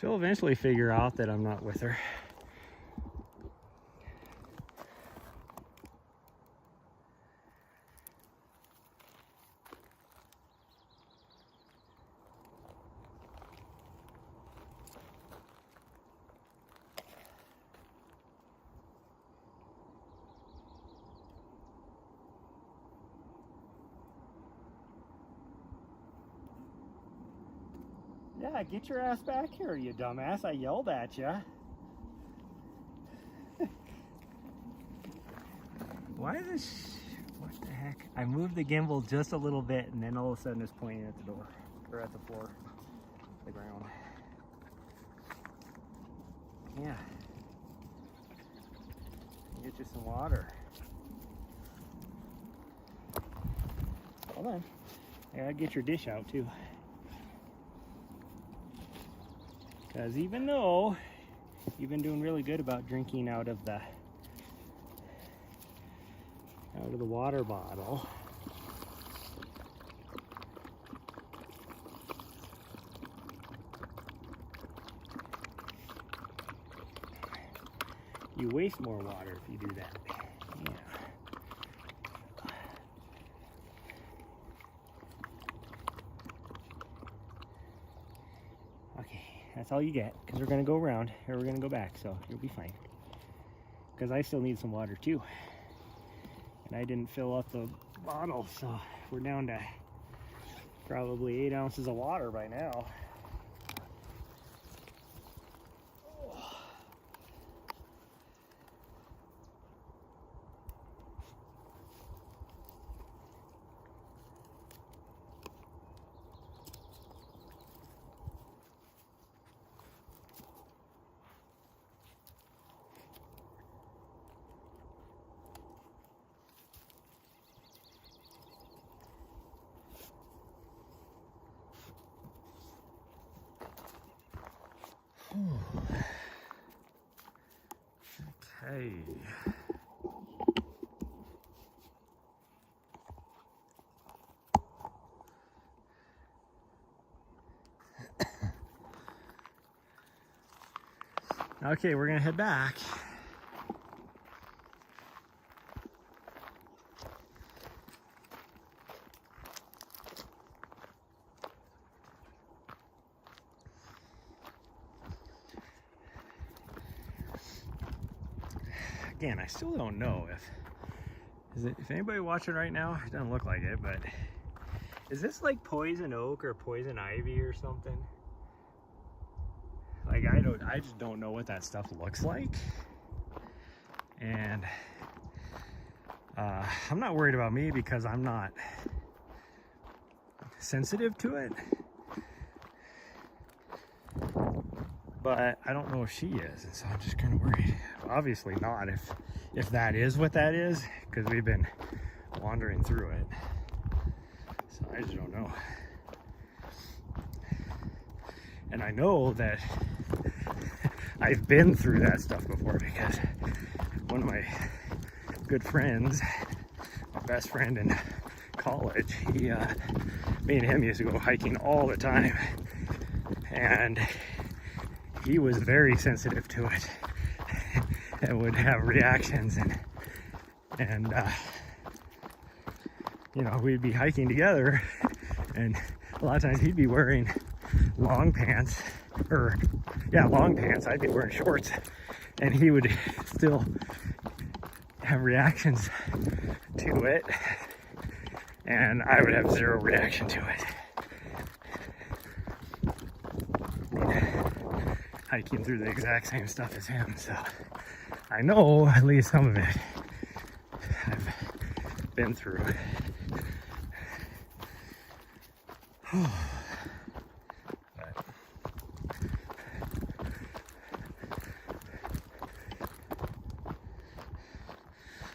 She'll eventually figure out that I'm not with her. Yeah, get your ass back here, you dumbass. I yelled at you. Why is this? What the heck? I moved the gimbal just a little bit and then all of a sudden it's pointing at the door. Or at the floor. The ground. Yeah. Get you some water. Hold on. I gotta get your dish out too. Because even though you've been doing really good about drinking out of the water bottle, you waste more water if you do that. Yeah. Okay, that's all you get, because we're going to go around, or we're going to go back, so you'll be fine. Because I still need some water too. And I didn't fill up the bottle, so we're down to probably 8 ounces of water by now. Okay. Okay, we're gonna head back. Again, I still don't know if anybody watching right now, it doesn't look like it, but is this like poison oak or poison ivy or something? Like I just don't know what that stuff looks like. And I'm not worried about me because I'm not sensitive to it. But I don't know if she is, and so I'm just kind of worried. Obviously not if that is what that is, because we've been wandering through it. So I just don't know. And I know that I've been through that stuff before because one of my good friends, my best friend in college, me and him used to go hiking all the time, and he was very sensitive to it and would have reactions, and you know, we'd be hiking together, and a lot of times he'd be wearing long pants, I'd be wearing shorts, and he would still have reactions to it, and I would have zero reaction to it. Hiking through the exact same stuff as him, so I know at least some of it I've been through.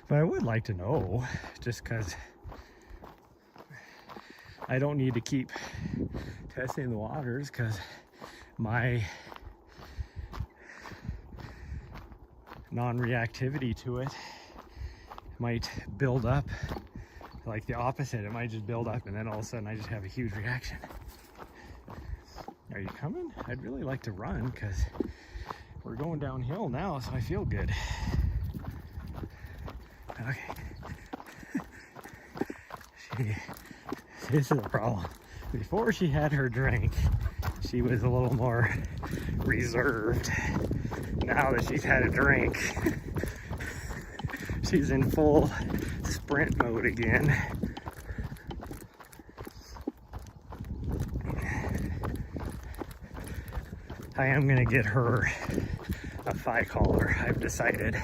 But I would like to know, just because I don't need to keep testing the waters, because my non-reactivity to it might build up like the opposite. It might just build up and then all of a sudden I just have a huge reaction. Are you coming? I'd really like to run because we're going downhill now, so I feel good. Okay. This is a problem. Before she had her drink, she was a little more reserved. Now that she's had a drink, she's in full sprint mode again. I am gonna get her a thigh collar, I've decided.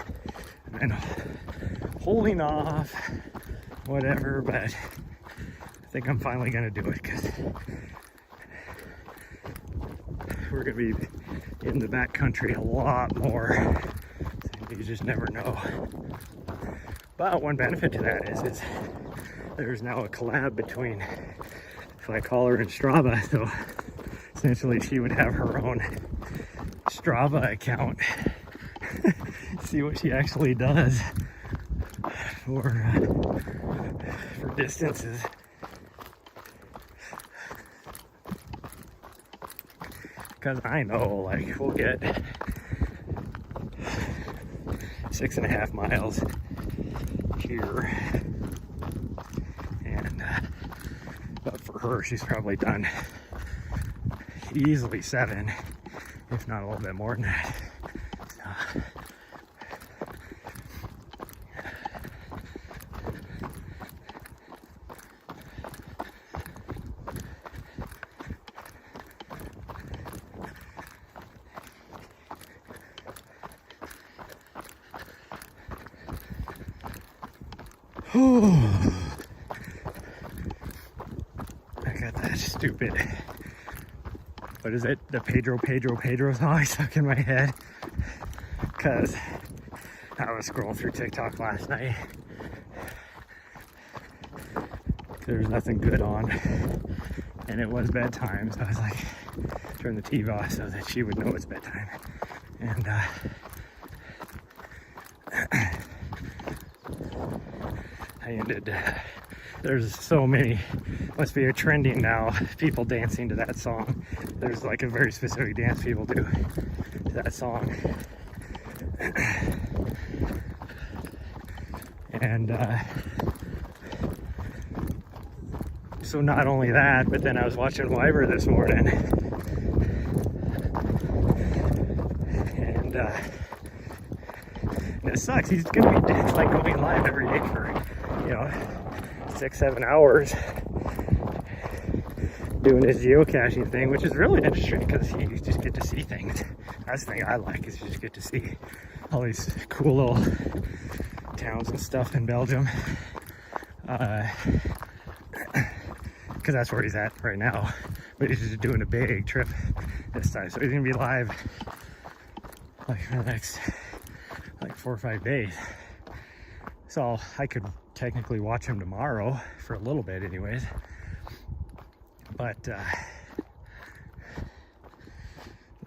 And holding off, whatever, but I think I'm finally gonna do it because we're gonna be in the back country a lot more, and you just never know. But one benefit to that is there's now a collab between Thigh Collar and Strava, so essentially she would have her own Strava account. See what she actually does for distances. Because I know, like, we'll get 6.5 miles here, and but for her, she's probably done easily 7, if not a little bit more than that. I got that stupid, what is it, the Pedro song stuck in my head, because I was scrolling through TikTok last night. There was nothing good on, and it was bedtime, so I was like, turn the TV off so that she would know it's bedtime. And I ended, there's so many, must be trending now, people dancing to that song. There's like a very specific dance people do to that song. And so not only that, but then I was watching Wyver this morning, and it sucks. He's gonna be like going live every day for, you know, 6-7 hours doing his geocaching thing, which is really interesting because you just get to see things. That's the thing I like, is you just get to see all these cool little towns and stuff in Belgium. Because that's where he's at right now, but he's just doing a big trip this time, so he's gonna be live like for the next like 4 or 5 days. So I could technically watch him tomorrow for a little bit anyways, but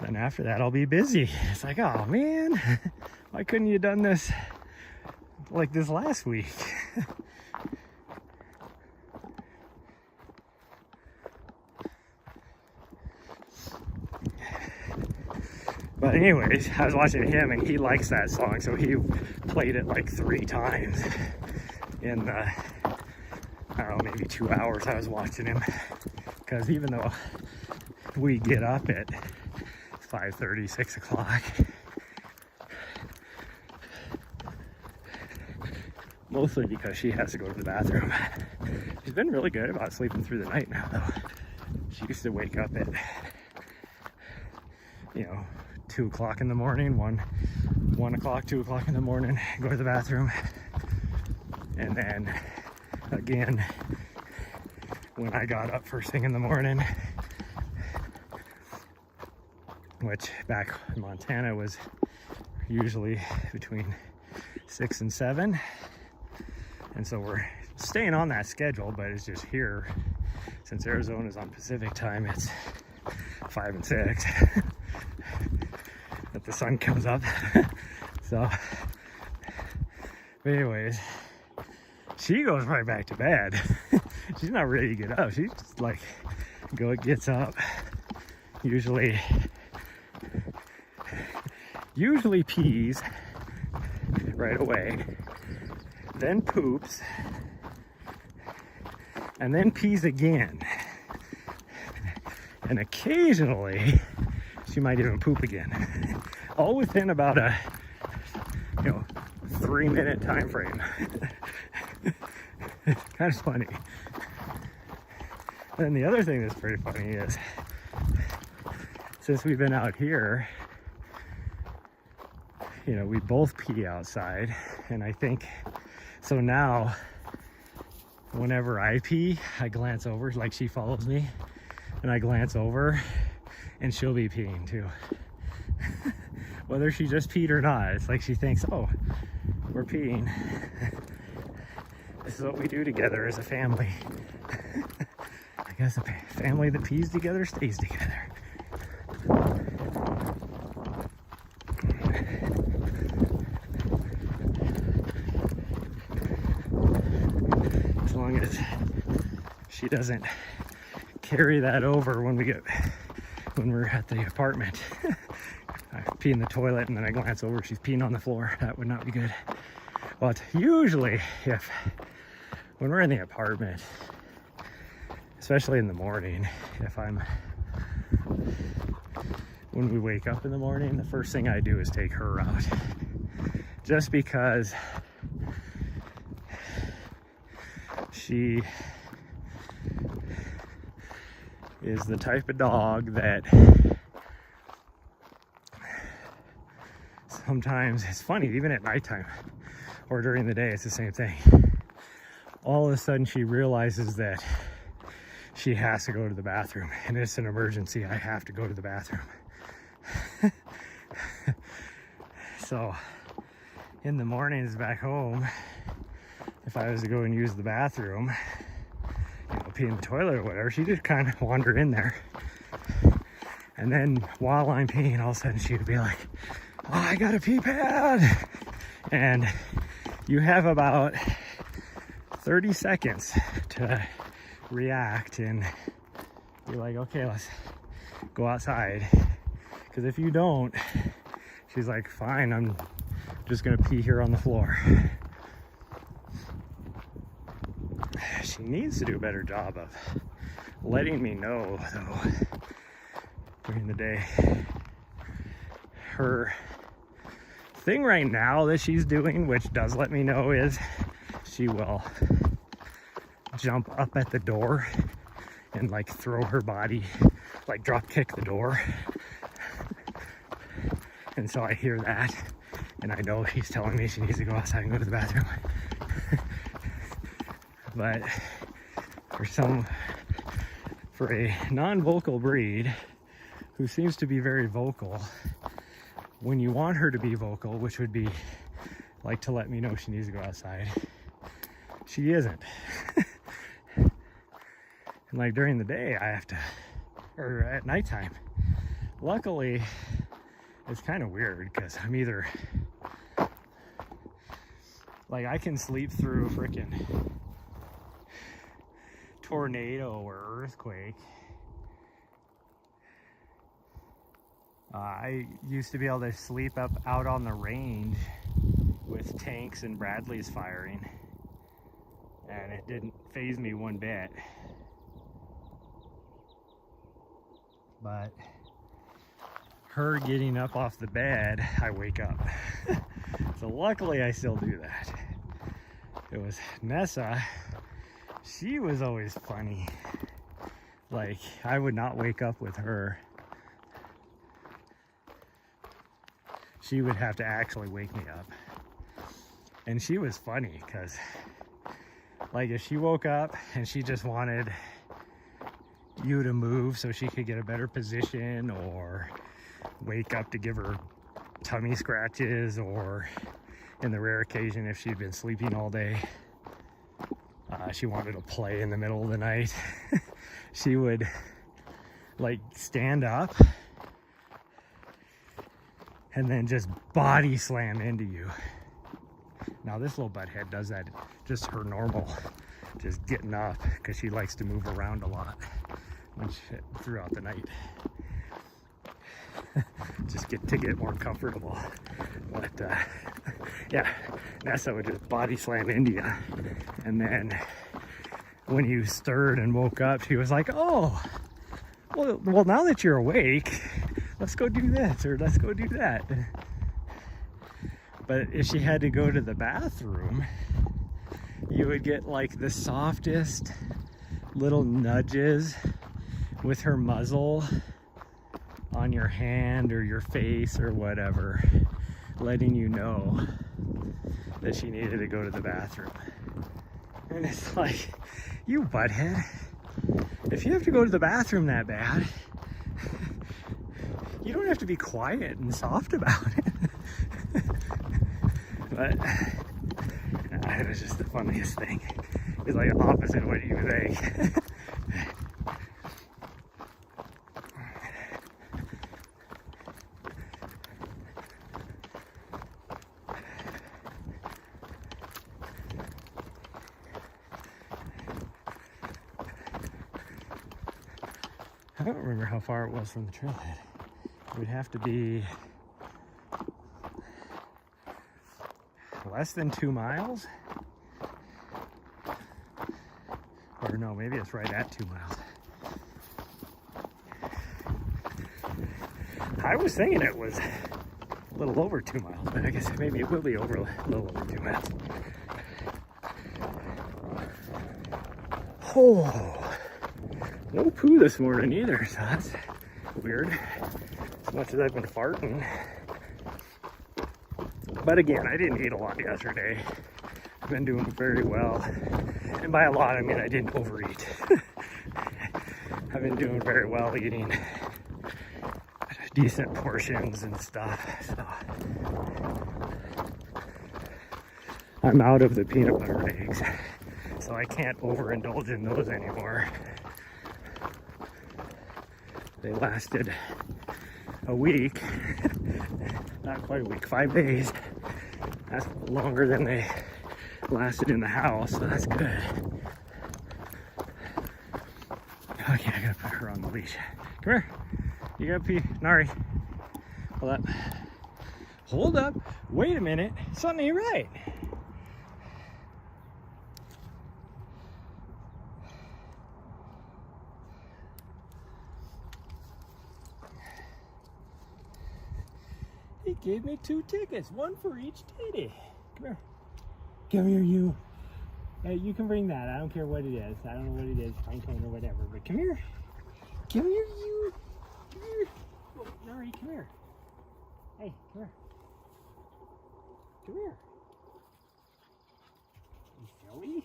then after that I'll be busy. It's like, oh man, why couldn't you done this like this last week? But anyways, I was watching him and he likes that song, so he played it like 3 times in the, I don't know, maybe 2 hours I was watching him. Because even though we get up at 5:30, 6 o'clock, mostly because she has to go to the bathroom. She's been really good about sleeping through the night now though. She used to wake up at, you know, 2 o'clock in the morning, 1 o'clock, 2 o'clock in the morning, go to the bathroom. And then again, when I got up first thing in the morning, which back in Montana was usually between 6 and 7. And so we're staying on that schedule, but it's just here, since Arizona's on Pacific time, it's 5 and 6 that the sun comes up. So, but anyways, she goes right back to bed. She's not ready to get up. She's just like, gets up, usually pees right away, then poops, and then pees again. And occasionally she might even poop again, all within about a 3-minute time frame. Kind of funny. And the other thing that's pretty funny is, since we've been out here, we both pee outside, and I think so now whenever I pee, I glance over, like she follows me, and I glance over and she'll be peeing too. Whether she just peed or not, it's like she thinks, oh, we're peeing. This is what we do together as a family. I guess a family that pees together stays together. As long as she doesn't carry that over when we're at the apartment. I pee in the toilet and then I glance over, she's peeing on the floor. That would not be good. But usually when we're in the apartment, especially in the morning, when we wake up in the morning, the first thing I do is take her out. Just because she is the type of dog that sometimes, it's funny, even at nighttime or during the day, it's the same thing. All of a sudden she realizes that she has to go to the bathroom, and it's an emergency. I have to go to the bathroom. So in the mornings back home, if I was to go and use the bathroom, pee in the toilet or whatever, she just kind of wander in there. And then while I'm peeing, all of a sudden she would be like, oh, I got a pee pad. And you have about 30 seconds to react and be like, okay, let's go outside. Because if you don't, she's like, fine, I'm just gonna pee here on the floor. She needs to do a better job of letting me know, though, during the day. Her thing right now that she's doing, which does let me know, is she will jump up at the door and like throw her body, like drop kick the door. And so I hear that, and I know she's telling me she needs to go outside and go to the bathroom. But for a non-vocal breed who seems to be very vocal, when you want her to be vocal, which would be like to let me know she needs to go outside, she isn't. And like during the day, I have to, or at nighttime, luckily it's kind of weird because I'm either like, I can sleep through a freaking tornado or earthquake. I used to be able to sleep up out on the range with tanks and Bradleys firing, and it didn't faze me one bit. But her getting up off the bed, I wake up. So luckily I still do that. It was Nessa. She was always funny. Like, I would not wake up with her. She would have to actually wake me up. And she was funny because, like, if she woke up and she just wanted you to move so she could get a better position, or wake up to give her tummy scratches, or in the rare occasion if she'd been sleeping all day, she wanted to play in the middle of the night, she would like stand up and then just body slam into you. Now this little butthead does that, just her normal, just getting up, because she likes to move around a lot throughout the night. Just to get more comfortable. But yeah, Nessa would just body slam into you. And then when you stirred and woke up, she was like, oh, well now that you're awake, let's go do this, or let's go do that. But if she had to go to the bathroom, you would get like the softest little nudges with her muzzle on your hand or your face or whatever, letting you know that she needed to go to the bathroom. And it's like, you butthead, if you have to go to the bathroom that bad, you don't have to be quiet and soft about it. But it was just the funniest thing. It's like opposite of what you would think. I don't remember how far it was from the trailhead. It would have to be less than 2 miles. Or no, maybe it's right at 2 miles. I was thinking it was a little over 2 miles, but I guess maybe it will be over a little over 2 miles. Oh, no poo this morning either, so that's weird. As much as I've been farting. But again, I didn't eat a lot yesterday. I've been doing very well. And by a lot, I mean I didn't overeat. I've been doing very well, eating decent portions and stuff. So I'm out of the peanut butter and eggs, so I can't overindulge in those anymore. They lasted a week. Not quite a week, 5 days. That's longer than they lasted in the house, so that's good. Okay, I gotta put her on the leash. Come here. You gotta pee. Nari. Hold up. Hold up. Wait a minute. Something ain't right. He gave me 2 tickets, 1 for each titty. Come here. Come here, you. Hey, you can bring that. I don't care what it is. I don't know what it is, pine cone or whatever, but come here. Come here, you. Come here. Oh, Nari, come here. Hey, come here. Come here. You silly?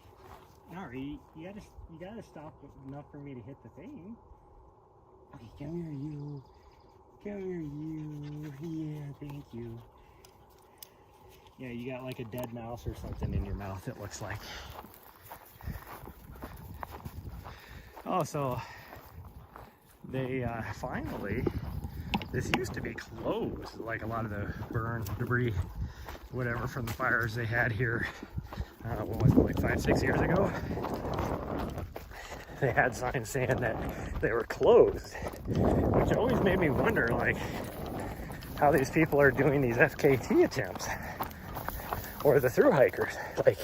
Nari, you gotta stop enough for me to hit the thing. Okay, come here, you. Come here, you. Yeah, thank you. Yeah, you got like a dead mouse or something in your mouth, it looks like. Oh, so they finally, this used to be closed, like a lot of the burn debris, whatever, from the fires they had here, what was it, like 5-6 years ago? They had signs saying that they were closed, which always made me wonder, like, how these people are doing these FKT attempts, or the thru hikers, like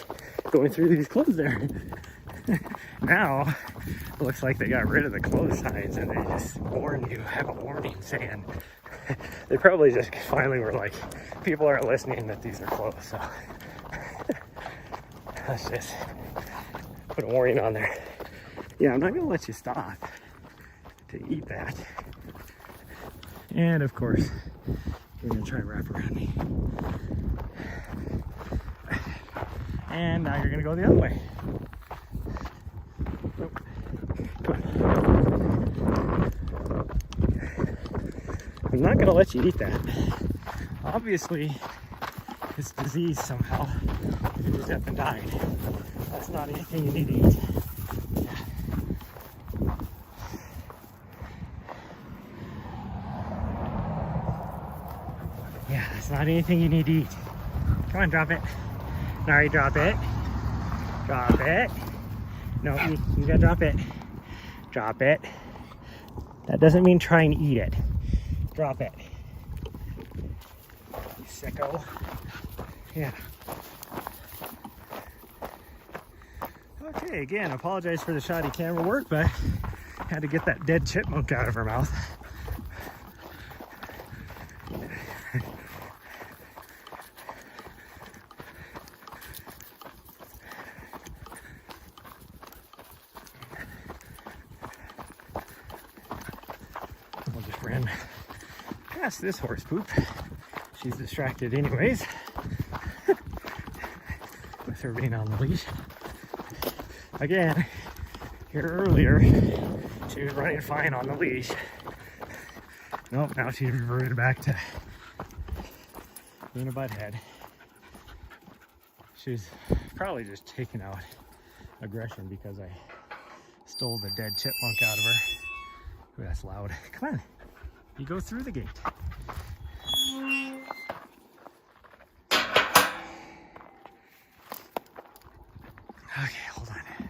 going through these closed areas. Now, it looks like they got rid of the closed signs and they just warn you, have a warning saying, they probably just finally were like, people aren't listening that these are closed, so let's just put a warning on there. Yeah, I'm not gonna let you stop to eat that. And of course, you're gonna try to wrap around me. And now you're gonna go the other way. Nope. Come on. I'm not gonna let you eat that. Obviously, it's disease somehow. It just up and died. That's not anything you need to eat. Yeah, it's not anything you need to eat. Come on, drop it. Nari, drop it. Drop it. No, you gotta drop it. Drop it. That doesn't mean try and eat it. Drop it. You sicko. Yeah. Okay, again, apologize for the shoddy camera work, but had to get that dead chipmunk out of her mouth. We'll just ran past this horse poop. She's distracted anyways with her being on the leash. Again, here earlier, she was running fine on the leash. Nope, now she's reverted back to being a butthead. She's probably just taking out aggression because I stole the dead chipmunk out of her. Ooh, that's loud. Come on, you go through the gate. Okay, hold on.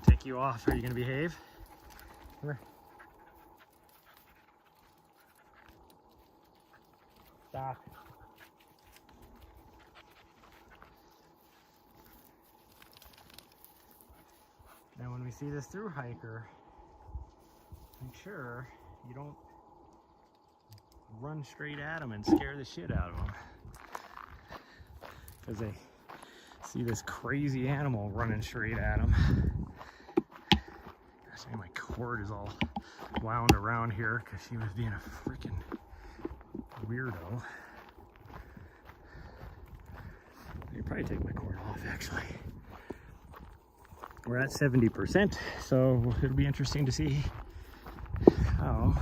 Take you off. Are you gonna behave? Come here. Stop. Now when we see this thru hiker, make sure you don't run straight at them and scare the shit out of them. Because they see this crazy animal running straight at them. Gosh, my cord is all wound around here because she was being a freaking weirdo. I could probably take my cord off actually. We're at 70%, so it'll be interesting to see how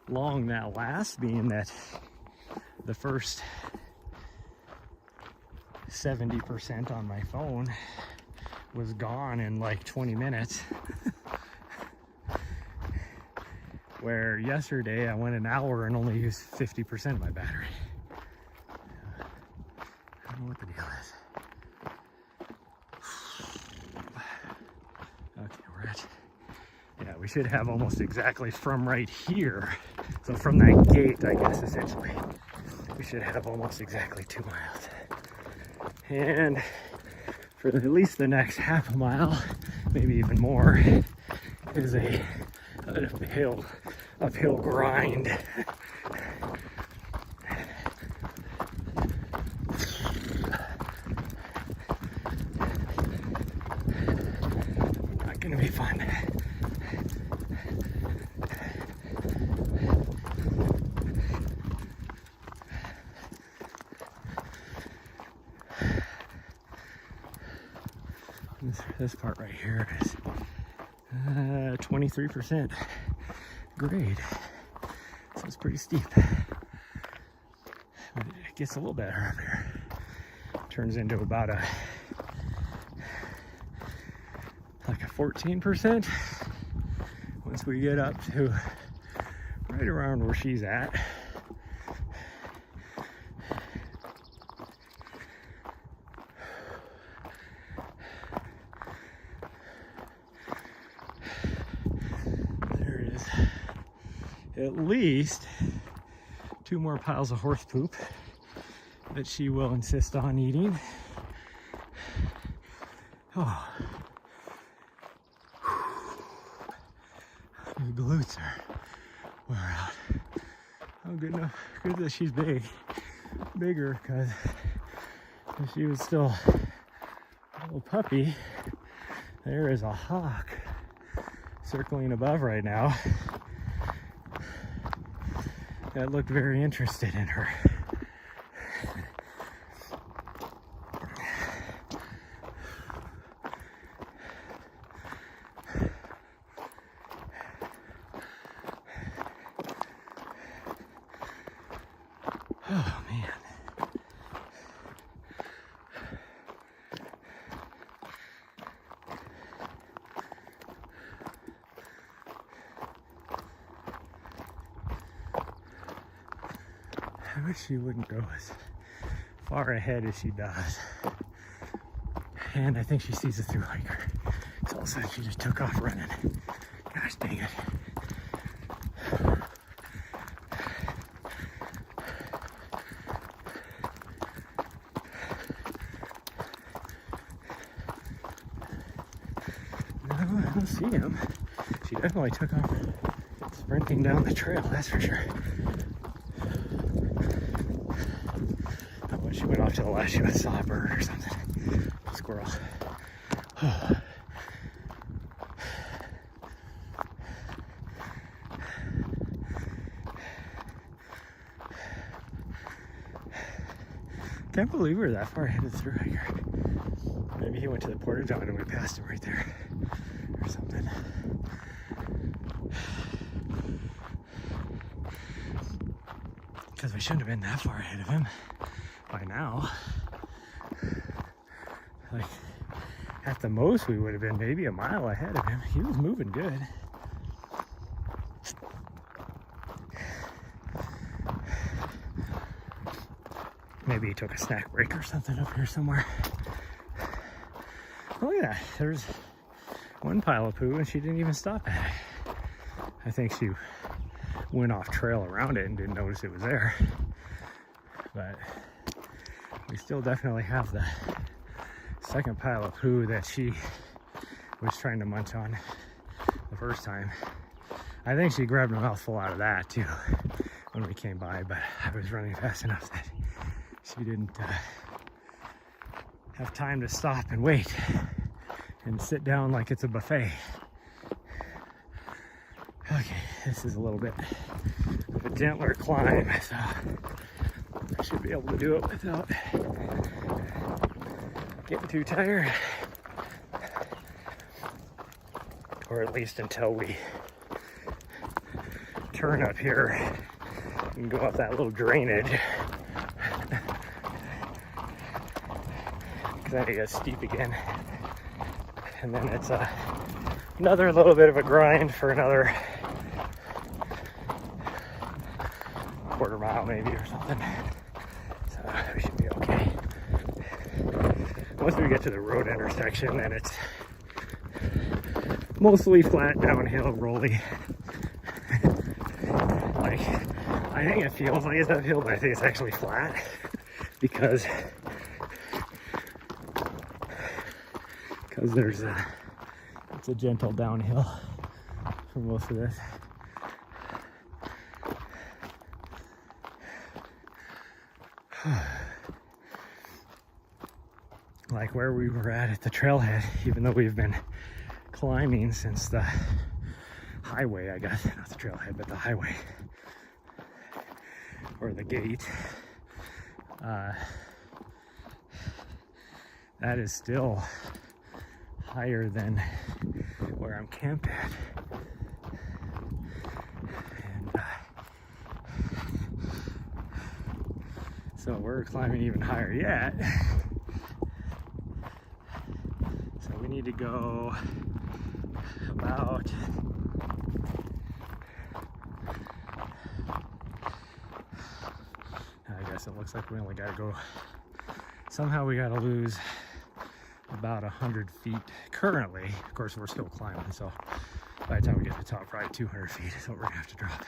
long that lasts, being that the first 70% on my phone was gone in like 20 minutes. where yesterday I went an hour and only used 50% of my battery. I don't know what the deal is. Okay, we're at, yeah, we should have almost exactly from right here. So from that gate, I guess, essentially, we should have almost exactly 2 miles. And for at least the next half a mile, maybe even more, is a uphill grind. Not gonna be fun. This part right here is 23% grade, so it's pretty steep. But it gets a little better up here. Turns into about like a 14% once we get up to right around where she's at. At least 2 more piles of horse poop that she will insist on eating. Oh, my glutes are wore out. Oh, good enough. Good that she's bigger, because if she was still a little puppy, there is a hawk circling above right now that looked very interested in her. Oh man. I wish she wouldn't go as far ahead as she does. And I think she sees a through hiker. So all of a sudden she just took off running. Gosh dang it. No, I don't see him. She definitely took off sprinting down the trail, that's for sure. She went off to the left, she went saw a bird or something. A squirrel. Can't believe we were that far ahead of the through hiker. Maybe he went to the porta john and we passed him right there or something. Because we shouldn't have been that far ahead of him by now. Like, at the most we would have been maybe a mile ahead of him. He was moving good. Maybe he took a snack break or something up here somewhere. Oh yeah, there's one pile of poo and she didn't even stop at it. I think she went off trail around it and didn't notice it was there. But we still definitely have the second pile of poo that she was trying to munch on the first time. I think she grabbed a mouthful out of that too when we came by, but I was running fast enough that she didn't have time to stop and wait and sit down like it's a buffet. Okay, this is a little bit of a gentler climb, so I should be able to do it without getting too tired. Or at least until we turn up here and go up that little drainage. Because then it gets steep again. And then it's another little bit of a grind for another quarter mile maybe or something. So we should be okay. Once we get to the road intersection, then it's mostly flat, downhill, rolly. Like, I think it feels like it's uphill, but I think it's actually flat because there's it's a gentle downhill for most of this. Like where we were at the trailhead, even though we've been climbing since the highway, I guess, not the trailhead, but the highway or the gate, that is still higher than where I'm camped at. And so we're climbing even higher yet. So we need to go about I guess it looks like we only gotta go, somehow we gotta lose about 100 feet currently. Of course, we're still climbing, so by the time we get to the top, probably 200 feet is what we're gonna have to drop.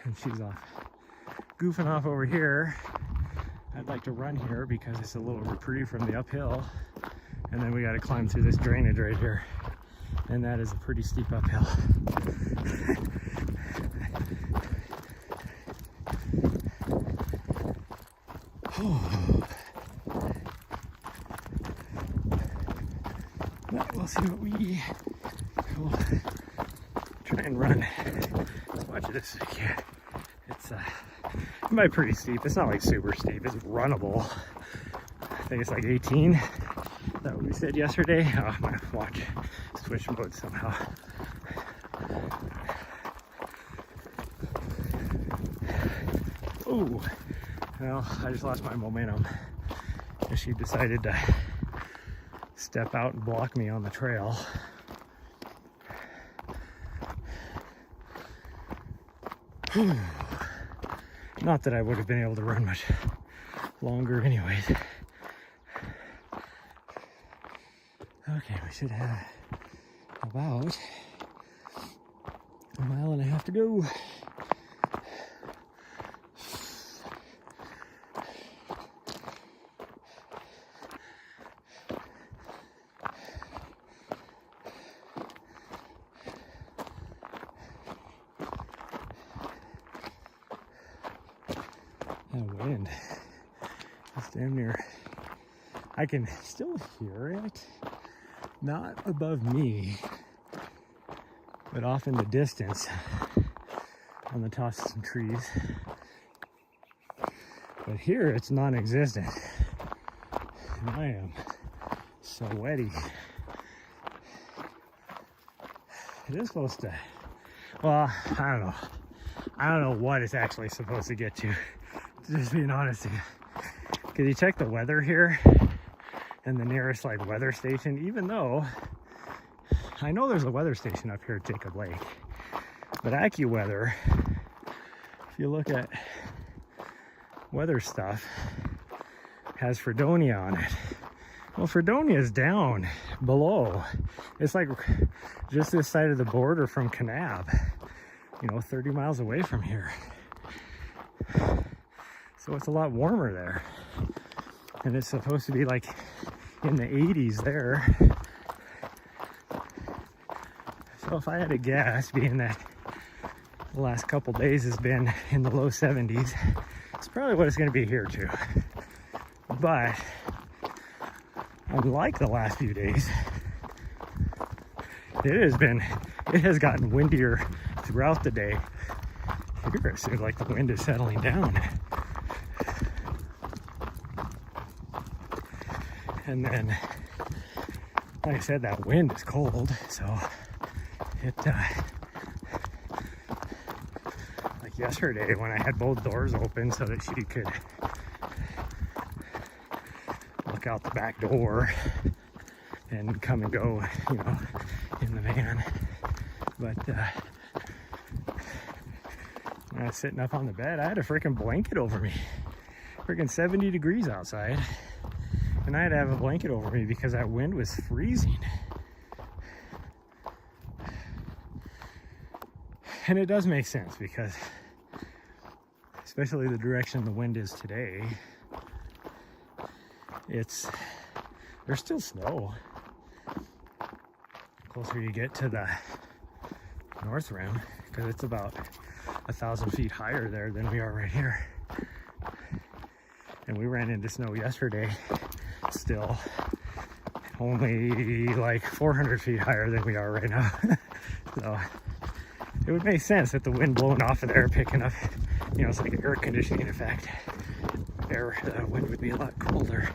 And she's off goofing off over here. I'd like to run here because it's a little reprieve from the uphill, and then we got to climb through this drainage right here, and that is a pretty steep uphill. But we'll see what we will try and run. Let's watch this. Yeah, it's it might be pretty steep. It's not like super steep. It's runnable. I think it's like 18. Is that what we said yesterday? Oh, my watch switch mode somehow. Oh, well, I just lost my momentum. She decided to step out and block me on the trail. Not that I would have been able to run much longer anyways. Okay, we should have about a mile and a half to go. That wind is damn near, I can still hear it, not above me, but off in the distance on the tops of some trees. But here it's non-existent, and I am sweaty. It is supposed to, well, I don't know what it's actually supposed to get to. Just being honest with you, because you check the weather here and the nearest like weather station, even though I know there's a weather station up here at Jacob Lake, but AccuWeather, if you look at weather stuff, has Fredonia on it. Well, Fredonia is down below. It's like just this side of the border from Kanab, you know, 30 miles away from here. So it's a lot warmer there, and it's supposed to be like in the 80s there. So if I had to guess, being that the last couple days has been in the low 70s, it's probably what it's going to be here too. But unlike the last few days, it has gotten windier throughout the day. Here it seems like the wind is settling down. And then, like I said, that wind is cold, so it, like yesterday when I had both doors open so that she could look out the back door and come and go, you know, in the van. But And I was sitting up on the bed. I had a freaking blanket over me. Freaking 70 degrees outside. And I had to have a blanket over me because that wind was freezing. And it does make sense because, especially the direction the wind is today, there's still snow. The closer you get to the north rim, because it's about 1,000 feet higher there than we are right here. And we ran into snow yesterday, still only like 400 feet higher than we are right now. So it would make sense that the wind blowing off of there, picking up, you know, it's like an air conditioning effect. The wind would be a lot colder.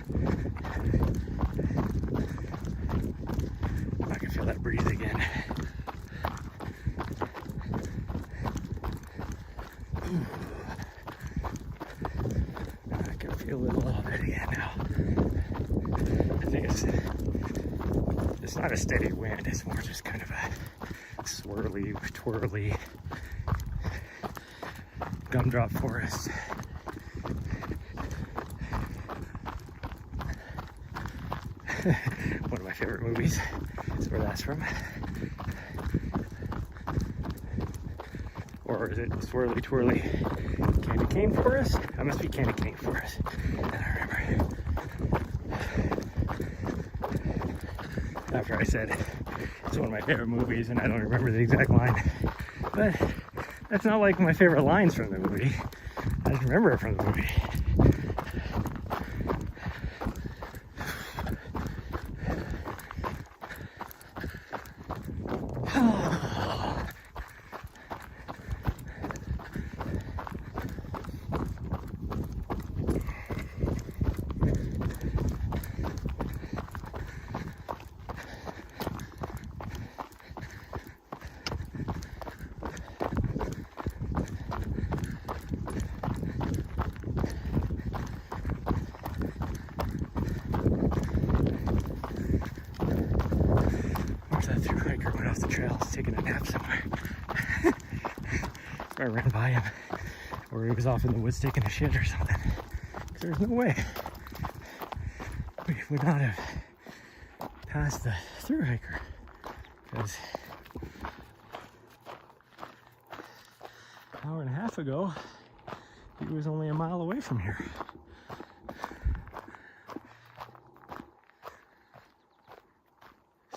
I can feel that breeze again. I can feel it a little bit again now. I think it's not a steady wind, it's more just kind of a swirly, twirly gumdrop forest. One of my favorite movies is where that's from. Or is it swirly twirly candy cane forest? That must be candy cane forest. I don't remember. After I said it's one of my favorite movies and I don't remember the exact line. But that's not like my favorite lines from the movie. I just remember it from the movie. The trail, taking a nap somewhere. I ran by him, or he was off in the woods taking a shit or something. There's no way we would not have passed the through hiker, because an hour and a half ago he was only a mile away from here.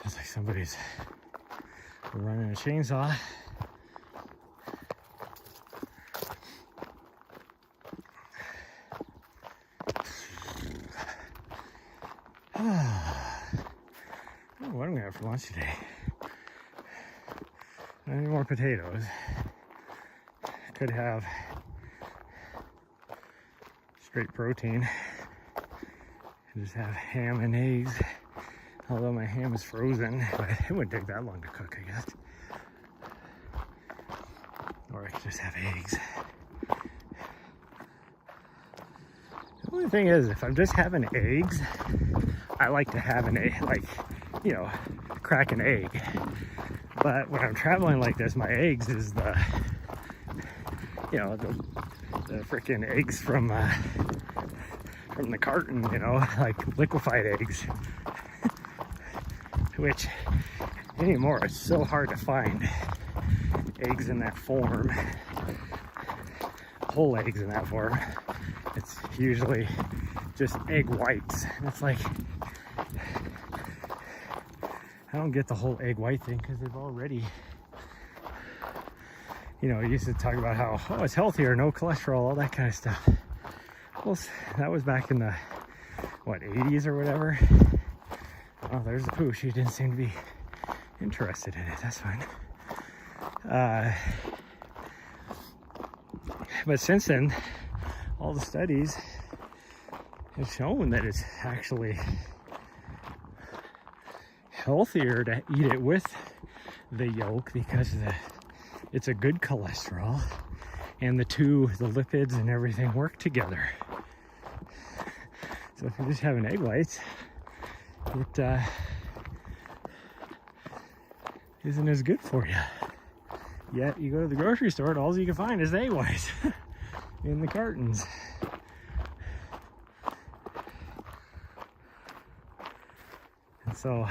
Sounds like somebody's running a chainsaw. I don't know what I'm gonna have for lunch today. Not any more potatoes. Could have straight protein. Just have ham and eggs. Although my ham is frozen, but it wouldn't take that long to cook, I guess. Or I could just have eggs. The only thing is, if I'm just having eggs, I like to have an egg, like, you know, crack an egg. But when I'm traveling like this, my eggs is the, you know, the freaking eggs from the carton, you know, like liquefied eggs. Which anymore it's so hard to find eggs in that form, whole eggs in that form. It's usually just egg whites, and it's like I don't get the whole egg white thing, because they've already, you know, used to talk about how, oh, it's healthier, no cholesterol, all that kind of stuff. Well, that was back in the what, 80s or whatever. Oh, there's the poo. She didn't seem to be interested in it. That's fine. But since then, all the studies have shown that it's actually healthier to eat it with the yolk, because it's a good cholesterol, and the lipids and everything work together. So if you're just having egg whites, it isn't as good for you. Yet you go to the grocery store and all you can find is egg whites in the cartons. And so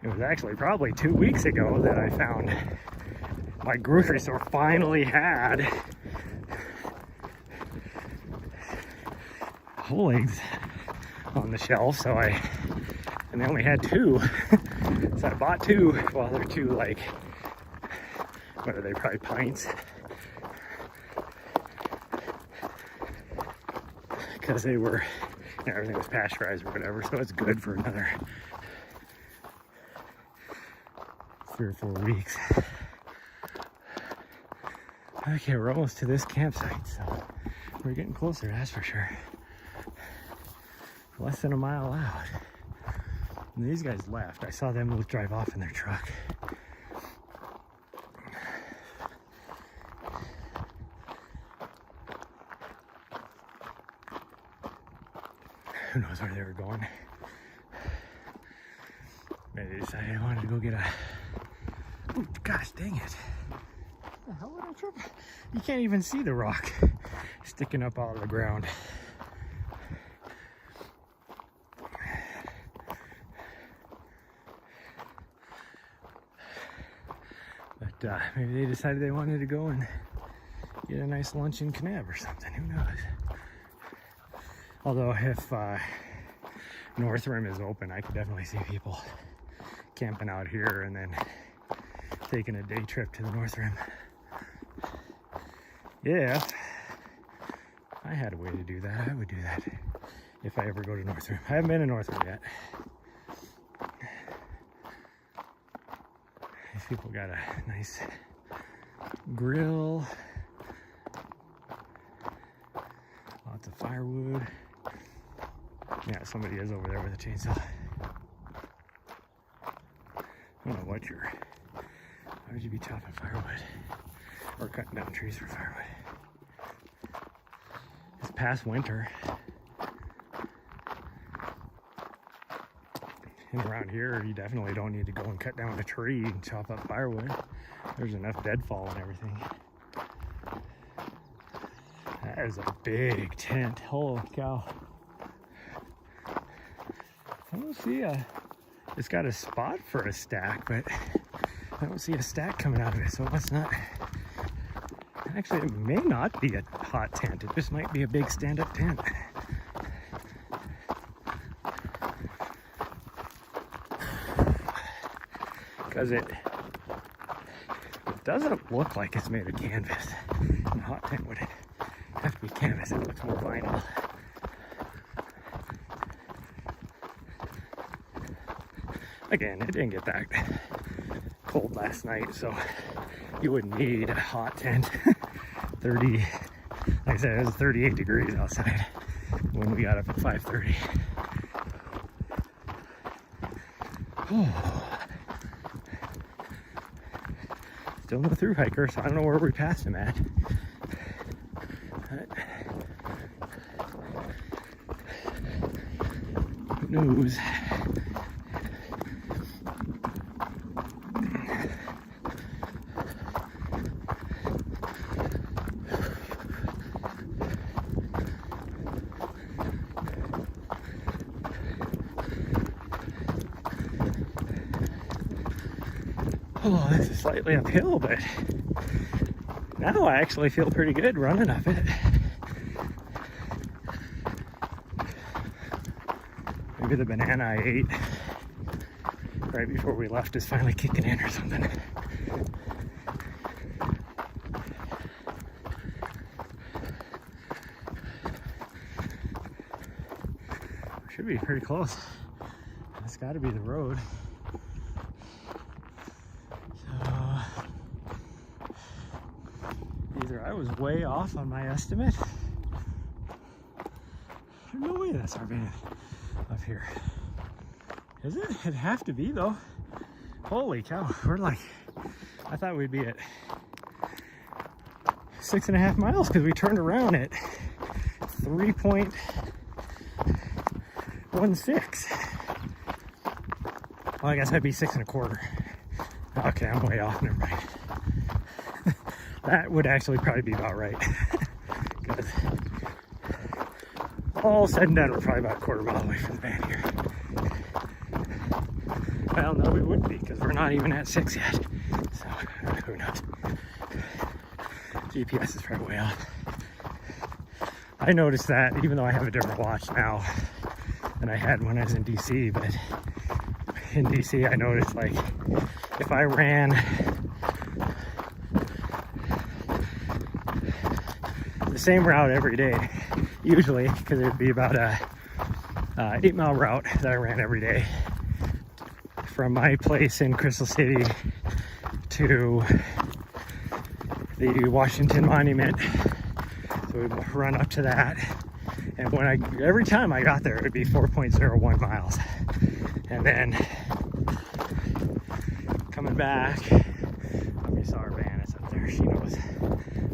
it was actually probably 2 weeks ago that I found my grocery store finally had whole eggs on the shelf. And they only had 2. So I bought 2. Well, they're 2, like, what are they, probably pints? Because they were, you know, everything was pasteurized or whatever, so it's good for another 3 or 4 weeks. Okay, we're almost to this campsite, so we're getting closer, that's for sure. Less than a mile out. And these guys left. I saw them drive off in their truck. Who knows where they were going? Maybe they decided they wanted to go get a... Oh, gosh dang it. What the hell did I trip? You can't even see the rock sticking up out of the ground. But maybe they decided they wanted to go and get a nice lunch in Kanab or something. Who knows? Although if North Rim is open, I could definitely see people camping out here and then taking a day trip to the North Rim. Yeah, if I had a way to do that, I would do that if I ever go to North Rim. I haven't been to North Rim yet. These people got a nice grill, lots of firewood. Yeah, somebody is over there with a chainsaw. I don't know what why would you be chopping firewood or cutting down trees for firewood? It's past winter. And around here, you definitely don't need to go and cut down a tree and chop up firewood. There's enough deadfall and everything. That is a big tent. Holy cow. I don't see it's got a spot for a stack, but I don't see a stack coming out of it, so it must not. Actually, it may not be a hot tent. It just might be a big stand-up tent. Because it doesn't look like it's made of canvas. A hot tent would have to be canvas. It looks more vinyl. Again, it didn't get that cold last night, so you wouldn't need a hot tent. 30, like I said, it was 38 degrees outside when we got up at 5:30. Oh. Still no through hiker, so I don't know where we passed him at. But who knows? Oh, this is slightly uphill, but now I actually feel pretty good running up it. Maybe the banana I ate right before we left is finally kicking in or something. Should be pretty close. It's got to be the road. Either I was way off on my estimate. There's no way that's our van up here. Is it? It'd have to be though. Holy cow, we're like, I thought we'd be at 6.5 miles because we turned around at 3.16. Well, I guess that'd be 6.25. Okay, I'm way off, never mind. That would actually probably be about right. Because all said and done, we're probably about a quarter mile away from the van here. Well, no, we wouldn't be because we're not even at 6 yet. So, who knows? GPS is probably way off. I noticed that even though I have a different watch now than I had when I was in DC, but in DC I noticed like if I ran the same route every day, usually, because it would be about a 8-mile route that I ran every day from my place in Crystal City to the Washington Monument. So we'd run up to that, and every time I got there, it would be 4.01 miles. And then coming back, we saw our van, it's up there. She knows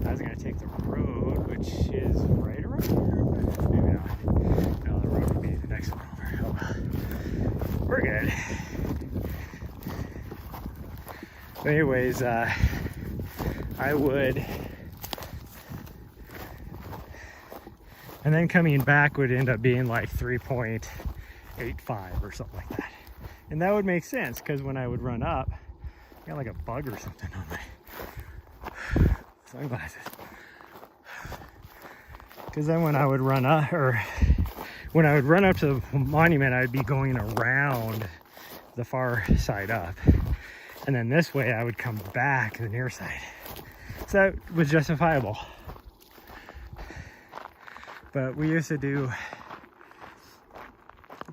I was gonna take the road, which is right around here. Maybe not. No, the road would be the next one over. Oh well. We're good. But anyways, I would, and then coming back would end up being like 3.85 or something like that. And that would make sense because when I would run up, I got like a bug or something on my sunglasses. Because then when I would run up, or when I would run up to the monument, I'd be going around the far side up. And then this way I would come back the near side. So that was justifiable. But we used to do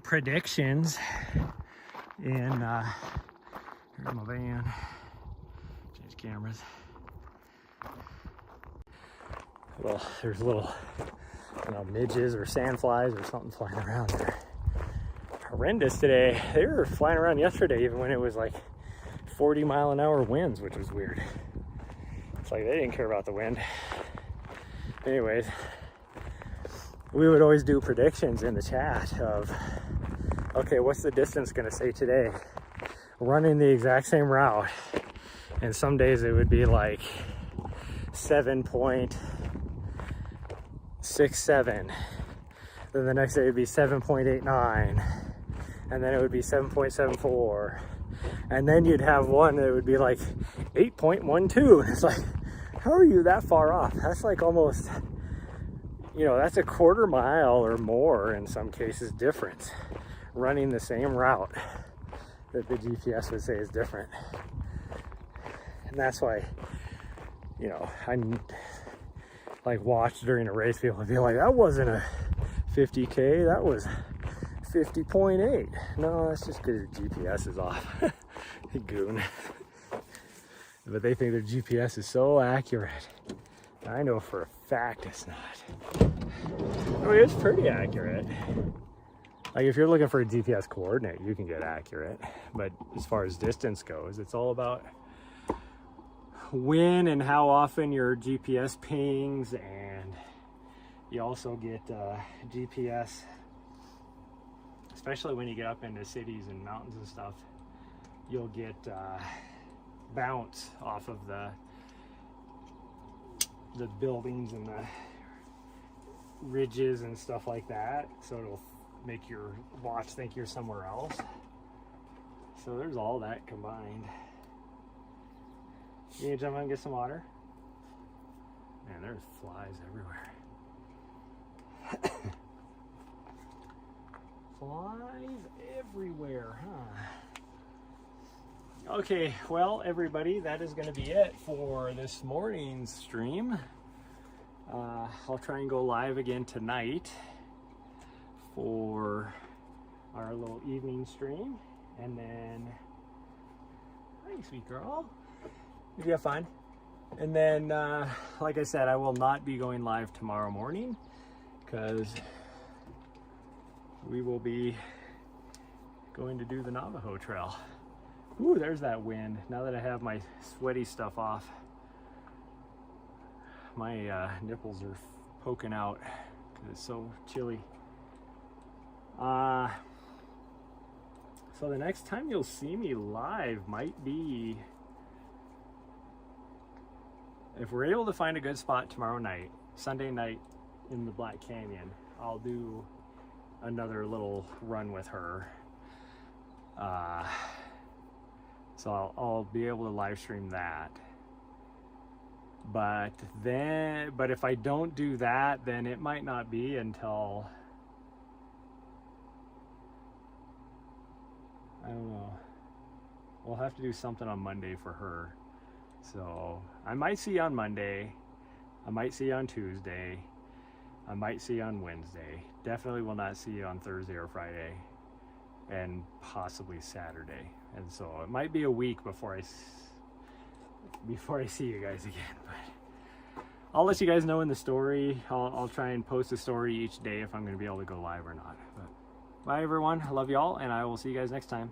predictions in, here's my van, change cameras. Well, there's little, midges or sandflies or something flying around there. Horrendous today. They were flying around yesterday even when it was like 40-mile-an-hour winds, which was weird. It's like they didn't care about the wind. Anyways, we would always do predictions in the chat of, okay, what's the distance gonna say today? Running the exact same route. And some days it would be like 7.67. Then the next day it would be 7.89. And then it would be 7.74. And then you'd have one that would be like 8.12. It's like, how are you that far off? That's like almost, that's a quarter mile or more in some cases difference. Running the same route that the GPS would say is different. And that's why, I like watch during a race, people would be like, that wasn't a 50K, that was 50.8. No, that's just because your GPS is off. Goon. But they think their GPS is so accurate. I know for a fact it's not. I mean, it's pretty accurate. Like if you're looking for a GPS coordinate, you can get accurate. But as far as distance goes, it's all about when and how often your GPS pings, and you also get GPS, especially when you get up into cities and mountains and stuff, you'll get bounce off of the buildings and the ridges and stuff like that, so it'll make your watch think you're somewhere else. So there's all that combined. You gonna jump out and get some water? Man, there's flies everywhere. Flies everywhere, huh? Okay, well, everybody, that is going to be it for this morning's stream. I'll try and go live again tonight for our little evening stream. And then, hi, sweet girl. Did you have fun? And then, like I said, I will not be going live tomorrow morning because we will be going to do the Navajo Trail. Ooh, there's that wind. Now that I have my sweaty stuff off, my nipples are poking out because it's so chilly. So the next time you'll see me live might be if we're able to find a good spot tomorrow night, Sunday night in the Black Canyon, I'll do another little run with her. So I'll be able to live stream that. But if I don't do that, then it might not be until, I don't know. We'll have to do something on Monday for her. So I might see you on Monday. I might see you on Tuesday. I might see you on Wednesday. Definitely will not see you on Thursday or Friday, and possibly Saturday. And so it might be a week before I see you guys again. But I'll let you guys know in the story. I'll try and post a story each day if I'm going to be able to go live or not. But bye everyone. I love you all, and I will see you guys next time.